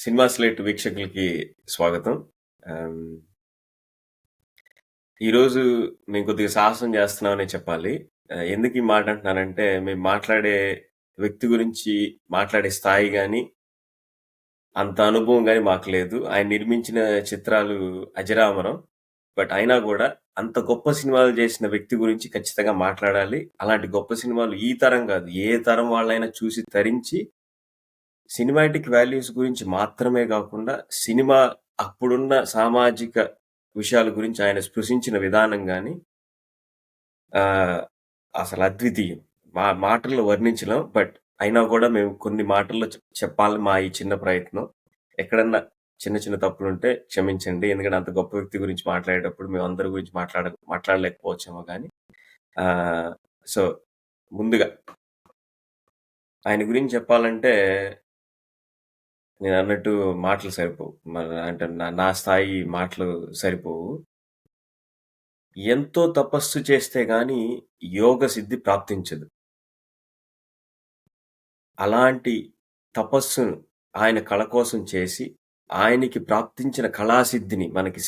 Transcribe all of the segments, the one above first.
Cinema slate వీక్షకులకి స్వాగతం. ఆమ్, ఈరోజు మేము కొద్దిగా సాహసం చేస్తున్నామని చెప్పాలి. ఎందుకు ఈ మాట అంటున్నానంటే, మేము మాట్లాడే వ్యక్తి గురించి మాట్లాడే స్థాయి గాని, అంత అనుభవం గాని మాకు లేదు. ఆయన నిర్మించిన చిత్రాలు అజరామరం. బట్ అయినా కూడా అంత గొప్ప సినిమాలు చేసిన వ్యక్తి గురించి ఖచ్చితంగా మాట్లాడాలి. అలాంటి గొప్ప సినిమాలు ఈ తరం కాదు, ఏ తరం వాళ్ళైనా చూసి తరించి సినిమాటిక్ వాల్యూస్ గురించి మాత్రమే కాకుండా సినిమా అప్పుడున్న సామాజిక విషయాల గురించి ఆయన స్పృశించిన విధానం గాని అసలు అద్వితీయం. మాటల్లో వర్ణించలేం. బట్ అయినా కూడా మేము కొన్ని మాటల్లో చెప్పాలని మా ఈ చిన్న ప్రయత్నం. ఎక్కడన్నా చిన్న చిన్న తప్పులుంటే క్షమించండి. ఎందుకంటే అంత గొప్ప వ్యక్తి గురించి మాట్లాడేటప్పుడు మేము అందరి గురించి మాట్లాడలేకపోవచ్చేమో కానీ సో ముందుగా ఆయన గురించి చెప్పాలంటే నేను అన్నట్టు మాటలు సరిపోవు. అంటే నా స్థాయి మాటలు సరిపోవు. ఎంతో తపస్సు చేస్తే గాని యోగ సిద్ధి ప్రాప్తించదు. అలాంటి తపస్సును ఆయన కళ కోసం చేసి, ఆయనకి ప్రాప్తించిన కళాసిద్ధిని మనకి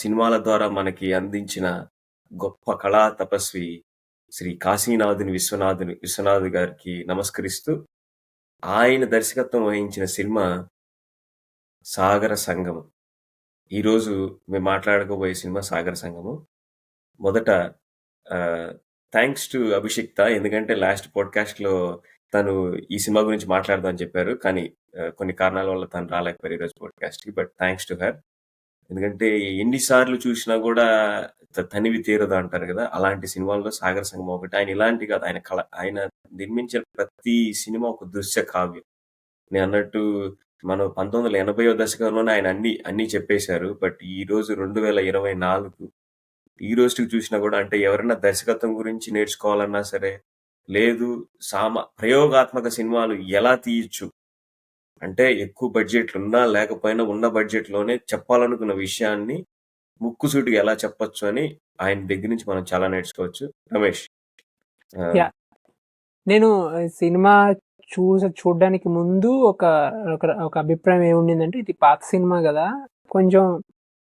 సినిమాల ద్వారా మనకి అందించిన గొప్ప కళా తపస్వి శ్రీ కాశీనాథుని విశ్వనాథ్ గారికి నమస్కరిస్తూ, ఆయన దర్శకత్వం వహించిన సినిమా 'సాగర సంగమం'. ఈరోజు మేము మాట్లాడుకోబోయే సినిమా 'సాగర సంగమం'. మొదట థ్యాంక్స్ టు అభిషిక్త. ఎందుకంటే లాస్ట్ పాడ్కాస్ట్‌లో తను ఈ సినిమా గురించి మాట్లాడదామని చెప్పారు. కానీ కొన్ని కారణాల వల్ల తను రాలేకపోయారు ఈరోజు పాడ్కాస్ట్‌కి. But thanks to her. ఎందుకంటే ఎన్ని సార్లు చూసినా కూడా తనివి తీరదు అంటారు కదా! అలాంటి సినిమాల్లో 'సాగర సంగమం' ఒకటి. ఆయన ఇలాంటి కాదు. ఆయన నిర్మించిన ప్రతి సినిమా ఒక దృశ్య కావ్యం. నేనన్నట్టు మనం 1980వ దశకంలోనే ఆయన అన్నీ చెప్పేశారు. బట్ ఈరోజు 2024 ఈ రోజుకి చూసినా కూడా అంటే ఎవరైనా దర్శకత్వం గురించి నేర్చుకోవాలన్నా సరే, లేదు ప్రయోగాత్మక సినిమాలు ఎలా తీయొచ్చు, అంటే ఎక్కువ బడ్జెట్లు ఉన్నా లేకపోయినా ఉన్న బడ్జెట్లోనే చెప్పాలనుకున్న విషయాన్ని ముక్కుసూటిగా ఎలా చెప్పొచ్చు అని ఆయన దగ్గర నుంచి మనం చాలా నేర్చుకోవచ్చు. రమేష్. నేను సినిమా చూడడానికి ముందు ఒక అభిప్రాయం ఏముండిందంటే, ఇది పాత సినిమా కదా, కొంచెం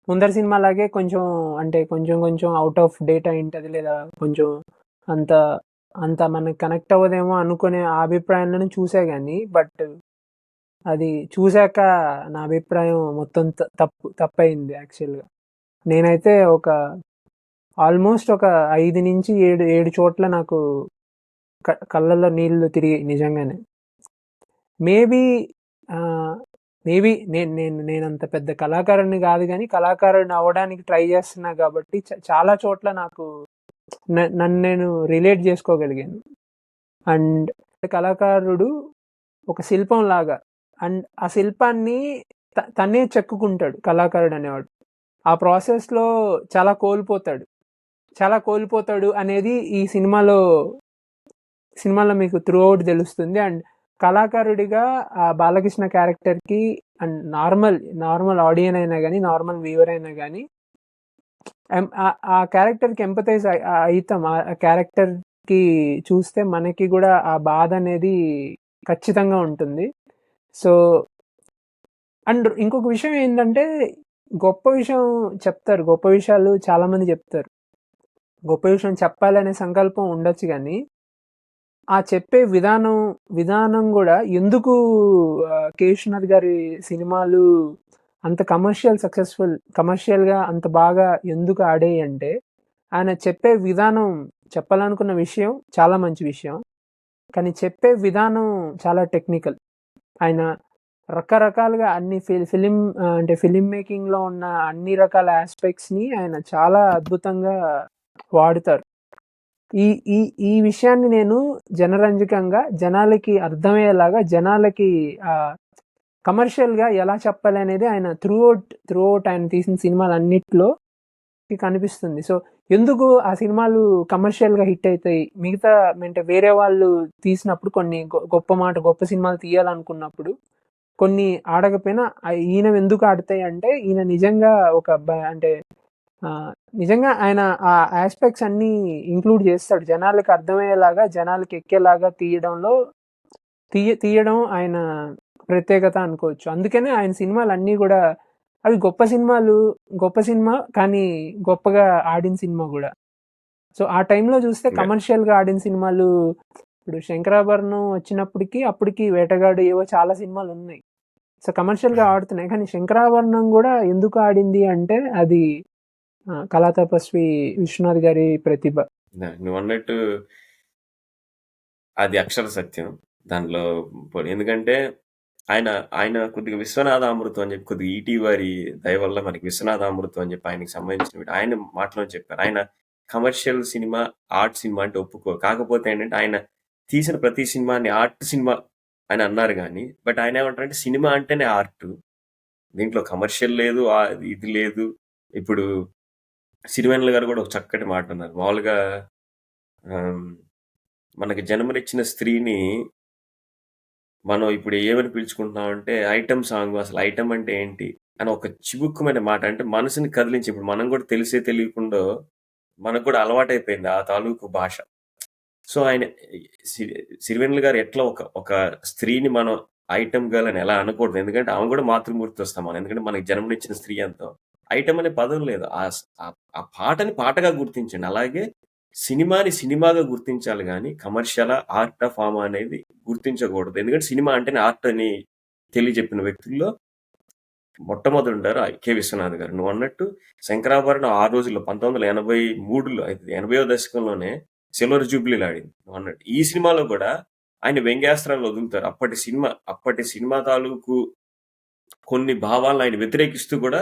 ముందర సినిమా లాగే కొంచెం అంటే కొంచెం అవుట్ ఆఫ్ డేట్ అయింటది, లేదా కొంచెం అంత అంత మనకి కనెక్ట్ అవ్వదేమో అనుకునే ఆ అభిప్రాయంలో చూసా కానీ, బట్ అది చూశాక నా అభిప్రాయం మొత్తం తప్పయింది. యాక్చువల్గా నేనైతే ఆల్మోస్ట్ ఒక 5 నుంచి 7 చోట్ల నాకు కళ్ళల్లో నీళ్లు తిరిగి నిజంగానే. మేబీ నేనంత పెద్ద కళాకారుడిని కాదు, కానీ కళాకారుడిని అవ్వడానికి ట్రై చేస్తున్నా కాబట్టి చాలా చోట్ల నాకు నన్ను నేను రిలేట్ చేసుకోగలిగాను. అండ్ కళాకారుడు ఒక శిల్పం లాగా, అండ్ ఆ శిల్పాన్ని తనే చెక్కుకుంటాడు కళాకారుడు అనేవాడు. ఆ ప్రాసెస్లో చాలా కోల్పోతాడు అనేది ఈ సినిమాలో మీకు త్రూ అవుట్ తెలుస్తుంది. అండ్ కళాకారుడిగా ఆ బాలకృష్ణ క్యారెక్టర్కి అండ్ నార్మల్ ఆడియన్ అయినా కానీ, నార్మల్ వ్యూవర్ అయినా కానీ ఆ క్యారెక్టర్కి ఎంపథైజ్ అవుతాం. ఆ క్యారెక్టర్కి చూస్తే మనకి కూడా ఆ బాధ అనేది ఖచ్చితంగా ఉంటుంది. సో అండ్ ఇంకొక విషయం ఏంటంటే, గొప్ప విషయాలు చాలామంది చెప్తారు. గొప్ప విషయం చెప్పాలనే సంకల్పం ఉండొచ్చు, కానీ ఆ చెప్పే విధానం కూడా ఎందుకు కేశవనాథ్ గారి సినిమాలు అంత కమర్షియల్గా అంత బాగా ఎందుకు ఆడాయి అంటే, ఆయన చెప్పే విధానం, చెప్పాలనుకున్న విషయం చాలా మంచి విషయం, కానీ చెప్పే విధానం చాలా టెక్నికల్. ఆయన రకరకాలుగా అన్ని ఫిలిం మేకింగ్లో ఉన్న అన్ని రకాల ఆస్పెక్ట్స్ని ఆయన చాలా అద్భుతంగా వాడుతారు. ఈ విషయాన్ని నేను జనరంజకంగా జనాలకి అర్థమయ్యేలాగా, జనాలకి కమర్షియల్గా ఎలా చెప్పాలి అనేది ఆయన త్రూ అవుట్ ఆయన తీసిన సినిమాలు అన్నిట్లో కనిపిస్తుంది. సో ఎందుకు ఆ సినిమాలు కమర్షియల్గా హిట్ అవుతాయి, మిగతా అంటే వేరే వాళ్ళు తీసినప్పుడు కొన్ని గొప్ప సినిమాలు తీయాలనుకున్నప్పుడు కొన్ని ఆడకపోయినా ఈయన ఎందుకు ఆడతాయి అంటే, ఈయన నిజంగా నిజంగా ఆయన ఆ ఆస్పెక్ట్స్ అన్ని ఇంక్లూడ్ చేస్తాడు. జనాలకు అర్థమయ్యేలాగా, జనాలకి ఎక్కేలాగా తీయడం ఆయన ప్రత్యేకత అనుకోవచ్చు. అందుకనే ఆయన సినిమాలన్నీ గూడా అవి గొప్ప సినిమా కానీ గొప్పగా ఆడిన సినిమా గూడా. సో, ఆ టైంలో చూస్తే Yeah. కమర్షియల్‌గా ఆడిన సినిమాలు ఇప్పుడు 'శంకరాభరణం' వచ్చినప్పటికి, అప్పటికి 'వేటగాడు' ఏవో చాలా సినిమాలున్నాయి. సో, కమర్షియల్‌గా ఆడుతున్నాయి. కానీ 'శంకరాభరణం' గూడా ఎందుకు ఆడింది అంటే అది కళాతపస్వి విశ్వనాథ్ గారి ప్రతిభ. నువ్వన్నట్టు అది అక్షర సత్యం. దాంట్లో ఎందుకంటే ఆయన ఆయన కొద్దిగా విశ్వనాథామృతం అని చెప్పి కొద్దిగా ఈటీ వారి దయ వల్ల మనకి విశ్వనాథామృతం అని చెప్పి ఆయనకి సంబంధించిన ఆయన మాటలో చెప్పారు. ఆయన కమర్షియల్ సినిమా, ఆర్ట్ సినిమా అంటే ఒప్పుకోరు. కాకపోతే ఏంటంటే ఆయన తీసిన ప్రతి సినిమాని ఆర్ట్ సినిమా అని అన్నారు కానీ బట్ ఆయన ఏమంటారంటే సినిమా అంటేనే ఆర్ట్. దీంట్లో కమర్షియల్ లేదు, ఇది లేదు. ఇప్పుడు సిరివెన్నెల గారు కూడా ఒక చక్కటి మాట అన్నారు. మామూలుగా మనకి జన్మనిచ్చిన స్త్రీని మనం ఇప్పుడు ఏమని పిలుచుకుంటున్నామంటే ఐటమ్ సాంగ్. అసలు ఐటమ్ అంటే ఏంటి అని ఒక చివుక్కుమైన మాట, అంటే మనసుని కదిలించి, ఇప్పుడు మనం కూడా తెలిసే తెలియకుండా మనకు కూడా అలవాటైపోయింది ఆ తాలూకు భాష. సో ఆయన సిరివెన్నెల గారు ఎట్లా ఒక స్త్రీని మనం ఐటమ్ గర్ల్ అని ఎలా అనకూడదు, ఎందుకంటే ఆమె కూడా మాతృమూర్తి వస్తాం మనం, ఎందుకంటే మనకి జన్మనిచ్చిన స్త్రీ అంతా ఐటమ్ అనే పదం లేదు. ఆ పాటని పాటగా గుర్తించండి. అలాగే సినిమాని సినిమాగా గుర్తించాలి కానీ కమర్షియల్ ఆర్ట్ ఫామ్ అనేది గుర్తించకూడదు. ఎందుకంటే సినిమా అంటేనే ఆర్ట్ అని తెలియజెప్పిన వ్యక్తుల్లో మొట్టమొదటి ఉంటారు కె విశ్వనాథ్ గారు. నువ్వు అన్నట్టు శంకరాభరణం ఆ రోజుల్లో 1983లో 80వ దశకంలోనే సిల్వర్ జూబ్లీలు ఆడింది. నువ్వు అన్నట్టు ఈ సినిమాలో కూడా ఆయన వ్యంగ్యాస్త్రాలు వదులుతారు. అప్పటి సినిమా తాలూకు కొన్ని భావాలను ఆయన వ్యతిరేకిస్తూ కూడా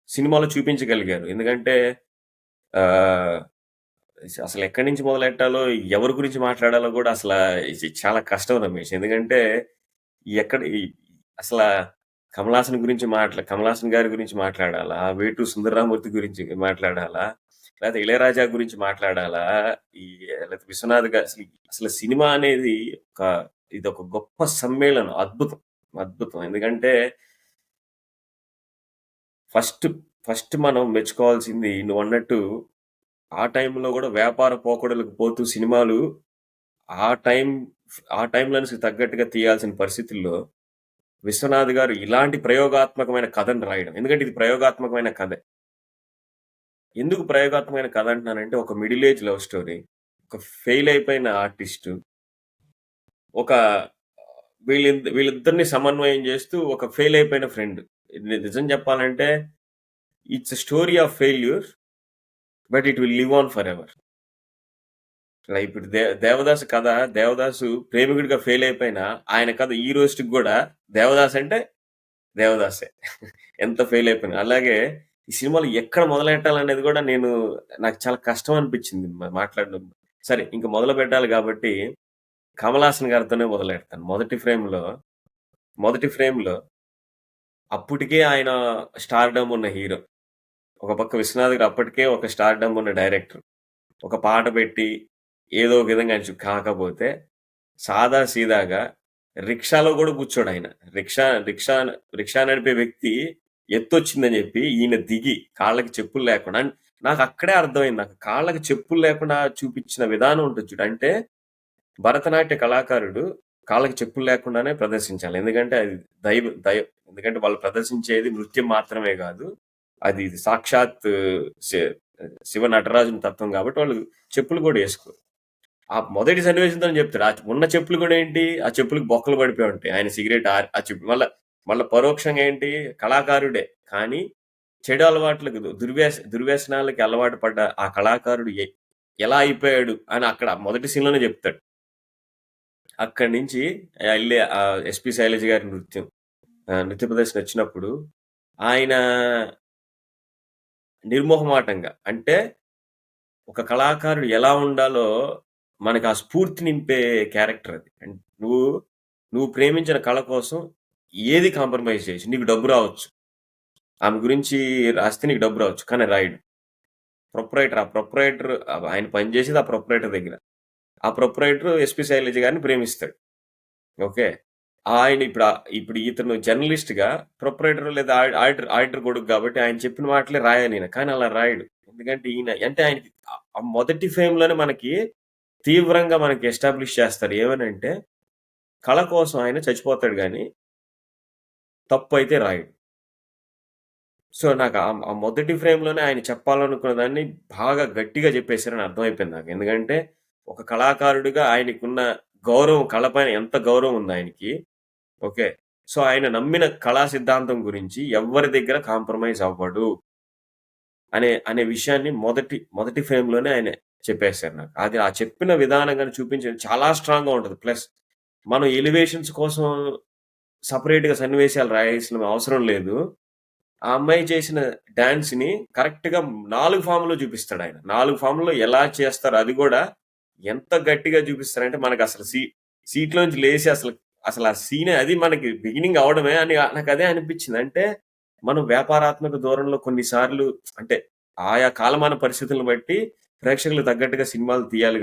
సినిమాలో చూపించగలిగారు. ఎందుకంటే అసలు ఎక్కడి నుంచి మొదలెట్టాలో, ఎవరి గురించి మాట్లాడాలో కూడా అసలు చాలా కష్టం రమేష్. ఎందుకంటే అసలు కమలాసన్ గారి గురించి మాట్లాడాలా, వేటూరు సుందరరామూర్తి గురించి మాట్లాడాలా, లేకపోతే ఇళయరాజా గురించి మాట్లాడాలా, లేకపోతే విశ్వనాథ్ గారు. అసలు సినిమా అనేది ఇది ఒక గొప్ప సమ్మేళనం. అద్భుతం. ఎందుకంటే ఫస్ట్ మనం మెచ్చుకోవాల్సింది నువ్వు అన్నట్టు ఆ టైంలో కూడా వ్యాపార పోకడలకు పోతూ సినిమాలు ఆ టైంలకి తగ్గట్టుగా తీయాల్సిన పరిస్థితుల్లో విశ్వనాథ్ గారు ఇలాంటి ప్రయోగాత్మకమైన కథను రాయడం. ఎందుకంటే ఇది ప్రయోగాత్మకమైన కథ. ఎందుకు ప్రయోగాత్మకమైన కథ అంటున్నానంటే ఒక మిడిల్ ఏజ్ లవ్ స్టోరీ, ఒక ఫెయిల్ అయిపోయిన ఆర్టిస్టు, ఒక వీళ్ళిద్దరిని సమన్వయం చేస్తూ ఒక ఫెయిల్ అయిపోయిన ఫ్రెండ్. నిజం చెప్పాలంటే it's story of failure but it will live on for ever. ఇప్పుడు దేవదాసు కథ, దేవదాసు ప్రేమికుడిగా ఫెయిల్ అయిపోయినా ఆయన కథ ఈ రోజుకి కూడా దేవదాస్ అంటే దేవదాసే. ఎంత ఫెయిల్ అయిపోయినా. అలాగే ఈ సినిమాలు ఎక్కడ మొదలెట్టాలనేది కూడా నాకు చాలా కష్టం అనిపించింది మాట్లాడడం. సరే, ఇంకా మొదలు పెట్టాలి కాబట్టి కమలాసన్ గారితోనే మొదలెడతాను. మొదటి ఫ్రేమ్లో అప్పటికే ఆయన స్టార్డమ్ ఉన్న హీరో, ఒక పక్క విశ్వనాథ్ గారు అప్పటికే ఒక స్టార్డమ్ ఉన్న డైరెక్టర్, ఒక పాట పెట్టి ఏదో ఒక విధంగా కాకపోతే సాదా సీదాగా రిక్షాలో కూడా కూర్చోడు ఆయన. రిక్షా నడిపే వ్యక్తి ఎత్తొచ్చిందని చెప్పి ఈయన దిగి కాళ్ళకి చెప్పులు లేకుండా, నాకు అక్కడే అర్థమైంది. నాకు కాళ్ళకి చెప్పులు లేకుండా చూపించిన విధానం ఉంటుంది చూడు. అంటే భరతనాట్య కళాకారుడు కాళ్ళకి చెప్పులు లేకుండానే ప్రదర్శించాలి. ఎందుకంటే అది దైవ ఎందుకంటే వాళ్ళు ప్రదర్శించేది నృత్యం మాత్రమే కాదు, అది సాక్షాత్ శివ నటరాజుని తత్వం కాబట్టి వాళ్ళు చెప్పులు కూడా వేసుకోరు. ఆ మొదటి సన్నివేశంతో చెప్తాడు. ఆ ఉన్న చెప్పులు కూడా ఏంటి, ఆ చెప్పులకు బొక్కలు పడిపోయి ఉంటాయి. ఆయన సిగరెట్ ఆ చెప్పు మళ్ళీ పరోక్షంగా ఏంటి, కళాకారుడే కానీ చెడు అలవాట్లకు దుర్వ్యసనాలకి అలవాటు పడ్డ ఆ కళాకారుడు ఎలా అయిపోయాడు అని అక్కడ మొదటి సీన్లోనే చెప్తాడు. అక్కడి నుంచి వెళ్ళి ఎస్పి శైలజ గారి నృత్య ప్రదర్శన వచ్చినప్పుడు ఆయన నిర్మోహమాటంగా, అంటే ఒక కళాకారుడు ఎలా ఉండాలో మనకు ఆ స్ఫూర్తి నింపే క్యారెక్టర్ అది. నువ్వు ప్రేమించిన కళ కోసం ఏది కాంప్రమైజ్ చేయొచ్చు. నీకు డబ్బు రావచ్చు, ఆమె గురించి రాస్తే నీకు డబ్బు రావచ్చు, కానీ రాయడు. ఆ ప్రొప్రైటర్ ఆయన పనిచేసేది ఆ ప్రొప్రైటర్ దగ్గర. ఆ ప్రొప్రైటర్ ఎస్పి శైలజ గారిని ప్రేమిస్తాడు. ఓకే, ఆయన ఇప్పుడు ఇతను జర్నలిస్ట్ గా ప్రొప్రైటర్ లేదా ఆడిటర్ కొడుకు కాబట్టి ఆయన చెప్పిన మాటలే రాయాలి ఈయన, కానీ అలా రాయడు. ఎందుకంటే ఈయన అంటే ఆయనకి ఆ మొదటి ఫేమ్ లోనే మనకి తీవ్రంగా మనకి ఎస్టాబ్లిష్ చేస్తారు ఏమనంటే కళ కోసం ఆయన చచ్చిపోతాడు కానీ తప్పు అయితే రాయడు. సో, నాకు ఆ మొదటి ఫ్రేమ్‌లోనే ఆయన చెప్పాలనుకున్న దాన్ని బాగా గట్టిగా చెప్పేసారని అర్థమైపోయింది నాకు. ఎందుకంటే, ఒక కళాకారుడిగా ఆయనకున్న గౌరవం, కళ పైన ఎంత గౌరవం ఉంది ఆయనకి. ఓకే. సో, ఆయన నమ్మిన కళా సిద్ధాంతం గురించి ఎవ్వరి దగ్గర కాంప్రమైజ్ అవ్వడు అనే విషయాన్ని మొదటి ఫ్రేమ్‌లోనే ఆయన చెప్పేసారు నాకు. అది ఆ చెప్పిన విధానం గాని చూపించేది చాలా స్ట్రాంగ్‌గా ఉంటది. ప్లస్ మనం ఎలివేషన్స్ కోసం సెపరేట్‌గా సన్నివేశాలు రాయాల్సిన అవసరం లేదు. ఆ అమ్మాయి చేసిన డాన్స్‌ని కరెక్ట్‌గా 4 ఫార్మ్‌లో చూపిస్తాడాయన. 4 ఫార్మ్‌లో ఎలా చేస్తారు అది గూడా ఎంత గట్టిగా చూపిస్తారంటే మనకసలు సీట్‌లోంచి లేసి అసలు ఆ సీనే అది మనకి బిగినింగ్ అవ్వడమే అని నాకదే అనిపిచ్చింది. అంటే మనం వ్యాపారాత్మక ధోరణిలో కొన్ని సార్లు అంటే ఆయా కాలమాన పరిస్థితులను బట్టి ప్రేక్షకులకు తగ్గట్టుగా సినిమాలు తీయాలి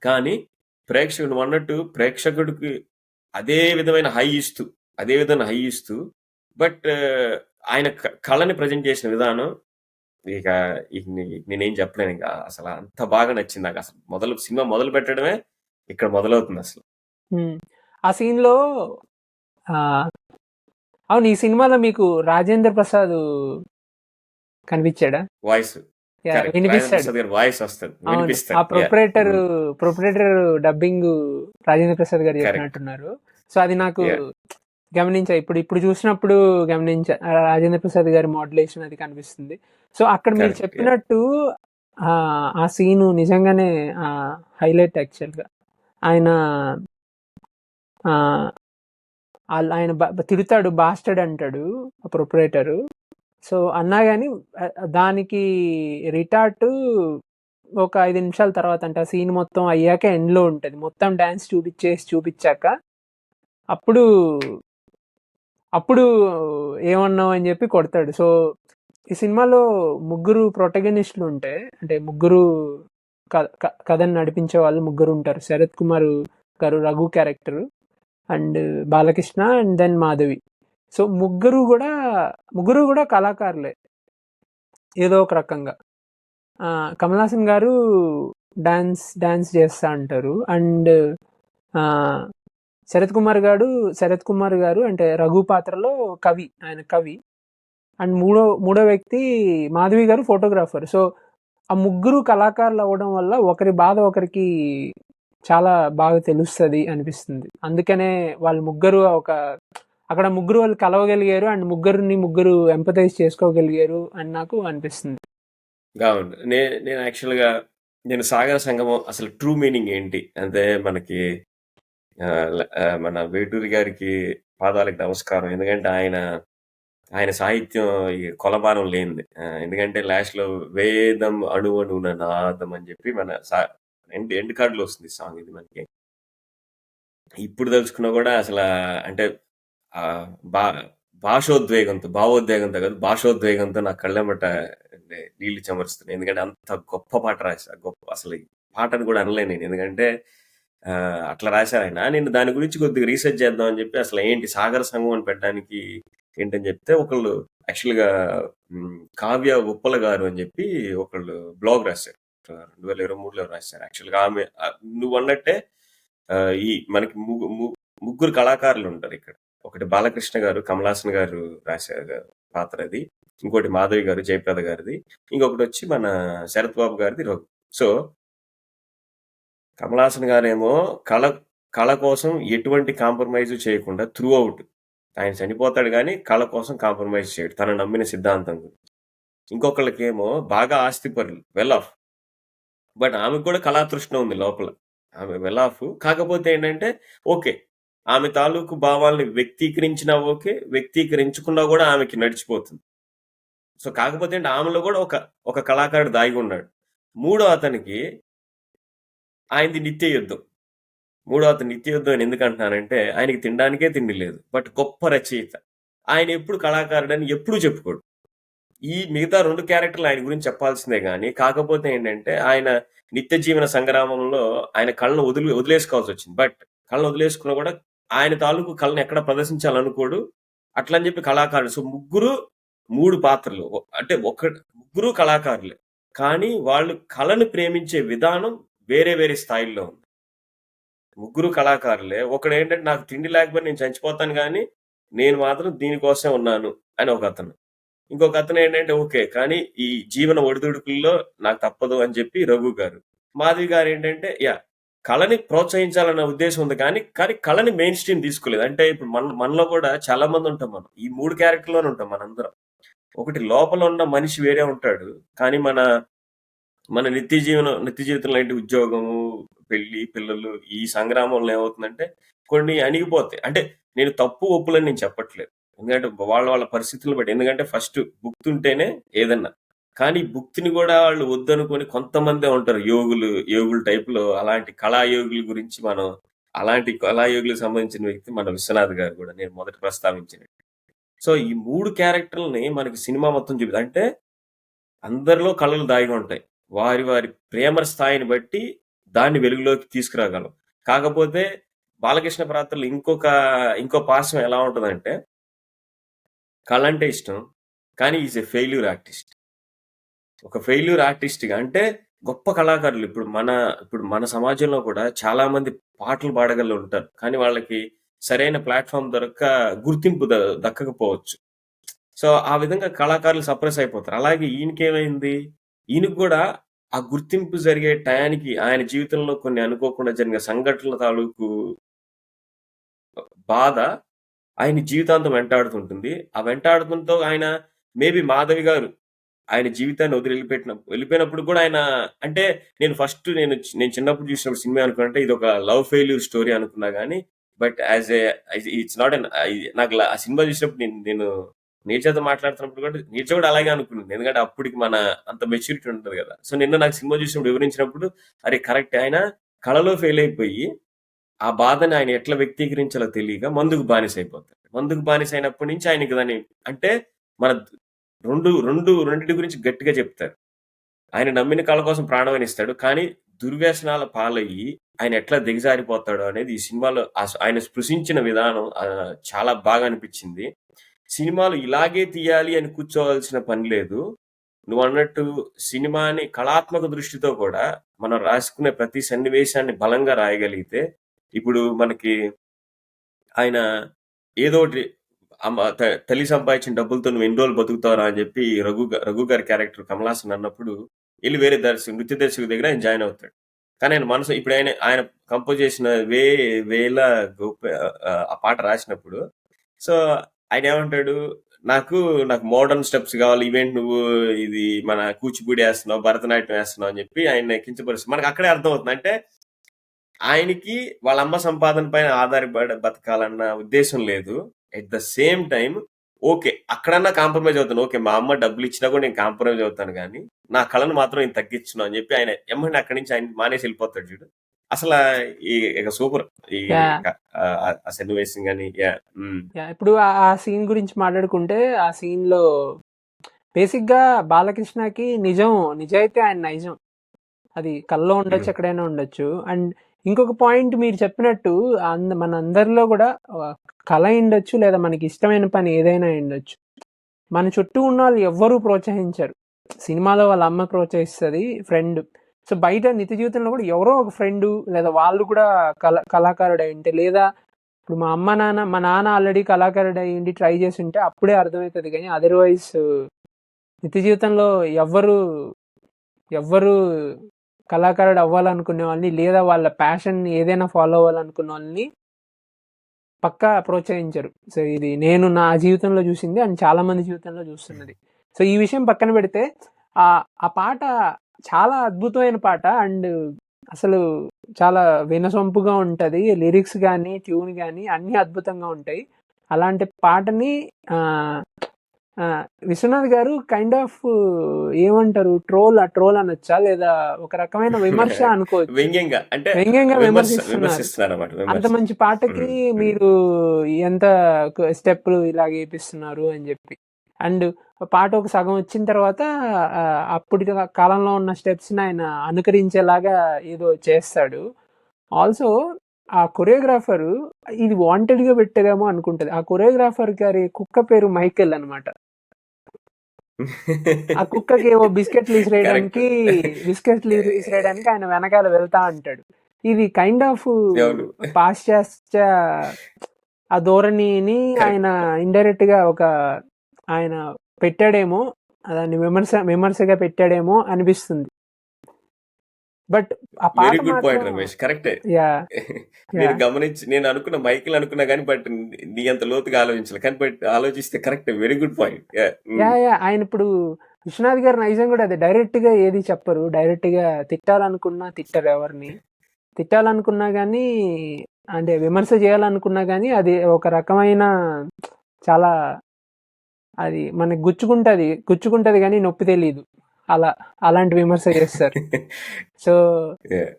కానీ ప్రేక్షకుడు నువ్వన్నట్టు ప్రేక్షకుడికి అదే విధమైన అదే విధమైన హై ఇస్తూ బట్ ఆయన కళని ప్రెజెంట్ చేసిన విధానం ఇక ఇక నేనేం చెప్పలేనింక. అసల అంత బాగా నచ్చింది నాకసలు. సినిమా మొదలు పెట్టడమే ఇక్కడ మొదలవుతుందసలు. హ్మ్. ఆ సీన్‌లో అవును. ఈ సినిమాలో మీకు రాజేంద్ర ప్రసాద్ కనిపిచ్చాడా? వాయిస్. యాహ్! కరెక్ట్. రాజేంద్ర వినిపిస్తాడు. ప్రసాద్ గారి వాయిస్ వస్తది. అవును. ఆ వినిపిస్తాడు. Yeah! Proprietor dubbing Rajendra Prasad గారు కరెక్ట్. చెప్పినట్టున్నారు. సో, అది నాకు యాహ్! గమనించా. ఇప్పుడు చూసినప్పుడు గమనించా. రాజేంద్ర ప్రసాద్ గారి మోడ్యులేషన్ అది కనిపిస్తుంది. సో, అక్కడ మీరు కరెక్ట్. యాహ్! చెప్పినట్టు ఆ సీను నిజంగానే హైలైట్ యాక్చువల్‌గా. ఆయన ఆహ్, ఆయన తిడతాడు, బాస్టర్డ్ అంటాడు ఆ ప్రొప్రైటరు. సో, అన్నా గాని దానికి రిటార్టు ఒక 5 నిమిషాల తర్వాత అంటే ఆ సీన్ మొత్తం అయ్యాక ఎండ్‌లో ఉంటది. మొత్తం డాన్స్ చూపిచ్చాక అప్పుడు, అప్పుడు ఏమన్నావు అని జెప్పి కొడతాడు. సో, ఈ సినిమాలో ముగ్గురు ప్రొటగనిస్టులుంటే అంటే ముగ్గురు కథని నడిపించే వాళ్ళు ముగ్గురుంటారు. శరత్ కుమార్ గారు Raghu character and Balakrishna and then Madhavi. So, ముగ్గురు గూడా కళాకారులే. ఏదో ఒక రకంగా. కమల్ హాసన్ గారు డాన్స్ చేస్తా అంటారు. అండ్ శరత్ కుమార్ గారు అంటే రఘు పాత్రలో ఆయన కవి. అండ్ మూడో వ్యక్తి మాధవి గారు ఫోటోగ్రాఫర్. సో, ఆ ముగ్గురు కళాకారులు అవ్వడం వల్ల ఒకరి బాధ ఒకరికి చాలా బాగా తెలుస్తది అనిపిస్తుంది. అందుకనే వాళ్ళు ముగ్గురు అక్కడ ముగ్గురు వాళ్ళు కలవగలిగారు అండ్ ముగ్గురు ఎంపథైజ్ చేసుకోగలిగారు అని నాకు అనిపిస్తుంది. అవును. నేను యాక్చువల్‌గా నేను 'సాగర సంగమం' అసలు ట్రూ మీనింగ్ ఏంటి? అంటే మనకి మన వేటూరి గారికి పాదాలకు నమస్కారం. ఎందుకంటే ఆయన సాహిత్యం ఈ కొలమానం లేనిది. ఎందుకంటే లాస్ట్‌లో వేదం అణువణువున నాదం అని చెప్పి మన ఎండ్ కార్డ్‌లో వస్తుంది సాంగ్ ఇది మనకి. ఇప్పుడు తలుచుకున్నా కూడా అసల అంటే ఆహ్, భా భావోద్వేగంతో కాదు, భాషోద్వేగంతో నా కళ్ళెమ్మట నీళ్లు చెమరుస్తున్నాయి. ఎందుకంటే అంత గొప్ప పాట రాశారు. అసలు ఈ పాటని కూడా అనలేను నేను. ఎందుకంటే అట్లా రాశారాయన. నేను దాని గురించి కొద్దిగా రీసెర్చ్ చేద్దాం అని చెప్పి అసలు ఏంటి 'సాగర సంగమం' అని పెట్టడానికి ఏంటని చెప్తే ఒకళ్ళు యాక్చువల్‌గా కావ్య ఉప్పల గారు అని చెప్పి ఒకళ్ళు బ్లాగ్ రాశారు. 2023లో రాశారు. యాక్చువల్‌గా ఆమె నువ్వన్నట్టే ఈ మనకి ముగ్గురు కళాకారులు ఉంటారు ఇక్కడ. ఒకటి బాలకృష్ణ గారు, కమల్ హాసన్ గారు రాశారు పాత్ర అది. ఇంకోటి మాధవి గారు, జయప్రద గారిది. ఇంకొకటొచ్చి మన శరత్ బాబు గారిది రఘు. సో, కమల్ హాసన్ గారేమో కళ కోసం ఎటువంటి కాంప్రమైజ్ చేయకుండా త్రూ ఔట్ ఆయన చనిపోతాడు గానీ కళ కోసం కాంప్రమైజ్ చేయడు. తను నమ్మిన సిద్ధాంతం గురించి. ఇంకొకళ్ళకేమో బాగా ఆస్తిపరులు. Well of. బట్ ఆమెకు కూడా కళాతృష్ణ ఉంది లోపల. ఆమె వెల్ ఆఫ్. కాకపోతే ఏంటంటే ఓకే. ఆమె తాలూకు భావాల్ని వ్యక్తీకరించినా ఓకే. వ్యక్తీకరించకుండా గూడా ఆమెకి నడిచిపోతుంది. సో, కాకపోతే ఏంటి ఆమెలో గూడా ఒక కళాకారుడు దాగివున్నాడు. మూడో అతనికి ఆయనది నిత్య యుద్ధం. మూడో అతను నిత్య యుద్ధం అని ఎందుకంటున్నానంటే ఆయనకి తినడానికే తిండి లేదు. బట్ గొప్ప రచయిత. ఆయన ఎప్పుడు కళాకారుడని ఎప్పుడూ చెప్పుకోడు. ఈ మిగతా 2 క్యారెక్టర్‌లు ఆయన గురించి చెప్పాల్సిందే గానీ, కాకపోతే ఏంటంటే ఆయన నిత్య జీవన సంగ్రామంలో ఆయన కళను వదిలేసుకోవాల్సొచ్చింది. బట్ కళను వదిలేసుకున్నా గూడా ఆయన తాలూకు కళను ఎక్కడ ప్రదర్శించాలనుకోడు. అట్లని జెప్పి కళాకారుడు. సో, ముగ్గురు 3 పాత్రలు. అంటే ముగ్గురు కళాకారులే. కానీ వాళ్ళు కళను ప్రేమించే విధానం వేరే వేరే స్థాయిల్లో ఉంది. ముగ్గురు కళాకారులే. ఒకడేంటంటే నాకు తిండి లేకపోతే నేను చచ్చిపోతాను గానీ, నేను మాత్రం దీనికోసమే ఉన్నాను అని ఒక అతను. ఇంకొక అతను ఏంటంటే ఓకే. కానీ ఈ జీవన ఒడిదుడుకుల్లో నాకు తప్పదు అని చెప్పి రఘు గారు. మాధవి గారు ఏంటంటే కళని ప్రోత్సహించాలన్న ఉద్దేశం ఉంది కానీ కళని మెయిన్ స్ట్రీమ్ తీసుకోలేదు. అంటే ఇప్పుడు మనలో కూడా చాలా మంది ఉంటాం మనం. ఈ 3 క్యారెక్టర్‌లోనే ఉంటాం మనందరం. ఒకటి లోపల ఉన్న మనిషి వేరే ఉంటాడు. కానీ మన నిత్య జీవితంలో ఏంటి ఉద్యోగము, పెళ్లి, పిల్లలు ఈ సంగ్రామంలో ఏమవుతుందంటే కొన్ని అణిగిపోతాయి. అంటే నేను తప్పు, ఒప్పులని నేను చెప్పట్లేదు. ఎందుకంటే వాళ్ళ పరిస్థితులను బట్టి. ఎందుకంటే ఫస్ట్ భుక్తి ఉంటేనే ఏదన్నా. కానీ భుక్తిని కూడా వాళ్ళు వద్దనుకొని కొంతమందే ఉంటారు యోగుల టైప్‌లో అలాంటి కళాయోగుల గురించి అలాంటి కళాయోగులకు సంబంధించిన వ్యక్తి మన విశ్వనాథ్ గారు కూడా నేను మొదట ప్రస్తావించినట్టు. సో ఈ 3 క్యారెక్టర్‌లని మనకి సినిమా మొత్తం చూపిస్తుంది. అంటే అందరిలో కళలు దాగి ఉంటాయి. వారి ప్రేమ స్థాయిని బట్టి దాన్ని వెలుగులోకి తీసుకురాగలం. కాకపోతే బాలకృష్ణ పాత్రలో ఇంకో పార్శ్వం ఎలా ఉంటదంటే, కళ అంటే ఇష్టం. కానీ ఈజ్ ఎ ఫెయిల్యూర్ ఆర్టిస్ట్. ఒక ఫెయిల్యూర్ ఆర్టిస్ట్‌గా అంటే గొప్ప కళాకారులు ఇప్పుడు మన సమాజంలో కూడా చాలా మంది పాటలు పాడగలరు ఉంటారు. కానీ వాళ్ళకి సరైన ప్లాట్‌ఫార్మ్ దొరక్క గుర్తింపు దక్కకపోవచ్చు. సో, ఆ విధంగా కళాకారులు సప్రెస్ అయిపోతారు. అలాగే ఈయనకేమైంది? ఈయనకి కూడా ఆ గుర్తింపు జరిగే టయానికి ఆయన జీవితంలో కొన్ని అనుకోకుండా జరిగిన సంఘటనల తాలూకు బాధ ఆయన జీవితాంతం వెంటాడుతుంటుంది. ఆ వెంటాడుతుంటూ ఆయన మేబీ మాధవి గారు ఆయన జీవితాన్ని వదిలి వెళ్ళిపోయినప్పుడు కూడా ఆయన అంటే నేను చిన్నప్పుడు చూసినప్పుడు సినిమా అనుకున్నానంటే ఇదొక లవ్ ఫెయిల్యూర్ స్టోరీ అనుకున్నా గానీ, బట్ ఇట్స్ నాట్ నాకు ఆ సినిమా చూసినప్పుడు నేను నీరజతో మాట్లాడుతున్నప్పుడు కూడా నీరజ కూడా అలాగే అనుకున్నాను. ఎందుకంటే అప్పటికి అంత మెచ్యూరిటీ ఉంటది కదా! సో, నిన్న నాకు సినిమా చూసినప్పుడు వివరించినప్పుడు అరే కరెక్ట్ ఆయన కళలో ఫెయిల్ అయిపోయి, ఆ బాధని ఆయన ఎట్లా వ్యక్తీకరించాలో తెలియక మందుకు బానిసైపోతాడు. మందుకు బానిసైనప్పటి నుంచి ఆయనకి దాన్ని అంటే మన రెండిటి గురించి గట్టిగా చెప్తారు. ఆయన నమ్మిన కళ కోసం ప్రాణమైనా ఇస్తాడు. కానీ దుర్వ్యసనాల పాలయ్యి ఆయన ఎట్లా దిగజారిపోతాడో అనేది ఈ సినిమాలో ఆయన స్పృశించిన విధానం చాలా బాగా అనిపించింది. సినిమాలు ఇలాగే తీయాలి అని కూర్చోవాల్సిన పని లేదు. నువ్వన్నట్టు సినిమాని కళాత్మక దృష్టితో కూడా మనం రాసుకునే ప్రతి సన్నివేశాన్ని బలంగా రాయగలిగితే, ఇప్పుడు మనకి ఆయన ఏదోటి తల్లి సంపాదించిన డబ్బులతో నువ్వు ఎన్ని రోజులు బతుకుతావురా అని చెప్పి రఘు గారి క్యారెక్టర్ కమల్ హాసన్ అన్నప్పుడు ఎళ్లి వేరే నృత్య దర్శకుడి దగ్గర ఆయన జాయిన్ అవుతాడు. కానీ ఆయన మనసు ఇప్పుడు ఆయన కంపోజ్ చేసిన వేల ఆ పాట రాసినప్పుడు సో ఆయన ఏమంటాడు నాకు మోడర్న్ స్టెప్స్ కావాలి ఈవెంట్ నువ్వు ఇది మన కూచిపూడి వేస్తున్నావు భరతనాట్యం వేస్తున్నావు అని చెప్పి ఆయన కించపరుస్తుంది. మనకు అక్కడే అర్థం అవుతుంది. అంటే ఆయనకి వాళ్ళ అమ్మ సంపాదన పైన ఆధారపడి బతకాలన్న ఉద్దేశం లేదు. At the same time okay అక్కడన్నా కాంప్రమైజ్ అవుతాను. ఓకే మా అమ్మ డబ్బులు ఇచ్చినా కూడా నేను కాంప్రమైజ్ అవుతాను కానీ నా కళను మాత్రం నేను తగ్గించును అని చెప్పి ఆయన ఎమ్మంటే అక్కడి నుంచి ఆయన మానేసి వెళ్ళిపోతాడు చూడు. అసలు ఇక సూపర్ ఈ సన్నివేశం కానీ ఇప్పుడు ఆ సీన్ గురించి మాట్లాడుకుంటే ఆ సీన్ లో బేసిక్ గా బాలకృష్ణకి నిజమైతే ఆయన నైజం అది కల్లో ఉండొచ్చు ఎక్కడైనా ఉండొచ్చు. అండ్ ఇంకొక పాయింట్ మీరు చెప్పినట్టు మన అందరిలో కూడా కళ ఉండొచ్చు లేదా మనకి ఇష్టమైన పని ఏదైనా ఉండొచ్చు. మన చుట్టూ ఉన్న వాళ్ళు ఎవ్వరూ ప్రోత్సహించరు. సినిమాలో వాళ్ళ అమ్మ ప్రోత్సహిస్తుంది, ఫ్రెండ్. సో బయట నిత్య జీవితంలో కూడా ఎవరో ఒక ఫ్రెండ్ లేదా వాళ్ళు కూడా కళాకారుడు అయ్యింటే లేదా ఇప్పుడు మా నాన్న ఆల్రెడీ కళాకారుడు అయ్యింది ట్రై చేసి ఉంటే అప్పుడే అర్థమవుతుంది. కానీ అదర్వైజ్ నిత్య జీవితంలో ఎవ్వరు కళాకారుడు అవ్వాలనుకునే వాళ్ళని లేదా వాళ్ళ ప్యాషన్ ఏదైనా ఫాలో అవ్వాలనుకునే వాళ్ళని పక్కా ప్రోత్సహించరు. సో ఇది నేను నా జీవితంలో చూసింది అండ్ చాలా మంది జీవితంలో చూస్తున్నది. సో ఈ విషయం పక్కన పెడితే ఆ పాట చాలా అద్భుతమైన పాట అండ్ అసలు చాలా వినసొంపుగా ఉంటుంది. లిరిక్స్ కానీ ట్యూన్ కానీ అన్నీ అద్భుతంగా ఉంటాయి. అలాంటి పాటని విశ్వనాథ్ గారు కైండ్ ఆఫ్ ఏమంటారు ట్రోల్ అనొచ్చా లేదా ఒక రకమైన విమర్శ అనుకోవచ్చు. వ్యంగ్యంగా విమర్శిస్తున్నారు. అంత మంచి పాటకి మీరు ఎంత స్టెప్లు ఇలాగ వేపిస్తున్నారు అని చెప్పి. అండ్ పాట ఒక సగం వచ్చిన తర్వాత అప్పటి కాలంలో ఉన్న స్టెప్స్ ని ఆయన అనుకరించేలాగా ఏదో చేస్తాడు. ఆల్సో ఆ కొరియోగ్రాఫర్ ఇది వాంటెడ్ గా పెట్టేదేమో అనుకుంటది. ఆ కొరియోగ్రాఫర్ గారి కుక్క పేరు మైకెల్ అనమాట. ఆ కుక్కకి ఏవో బిస్కెట్లు విసిరేయడానికి ఆయన వెనకాల వెళ్తా అంటాడు. ఇది కైండ్ ఆఫ్ పాశ్చాత్య ఆ ధోరణిని ఆయన కరెక్ట్. ఇండైరెక్ట్ గా ఆయన పెట్టాడేమో, దాన్ని విమర్శగా పెట్టాడేమో అనిపిస్తుంది. బట్ ఆ పాట వెరీ గుడ్ పాయింట్ మాత్రం రమేష్. కరెక్టే. యా యా నేను అనుకున్న మైకిల్ అనుకున్నా కానీ బట్ నీ అంత లోతుగా ఆలోచించాలి కానీ బట్ ఆలోచిస్తే correct. Very good point. Yeah yeah ఆయన ఇప్పుడు విశ్వనాథ్ గారు నైజం కూడా అదే, డైరెక్ట్ గా ఏది చెప్పరు, డైరెక్ట్ గా తిట్టాలనుకున్నా తిట్టరు ఎవరిని, తిట్టాలనుకున్నా కానీ అంటే విమర్శ చేయాలనుకున్నా కానీ అది ఒక రకమైన చాలా అది మనకి గుచ్చుకుంటది కానీ నొప్పి తెలియదు, అలాంటి విమర్శ చేస్తారు. సో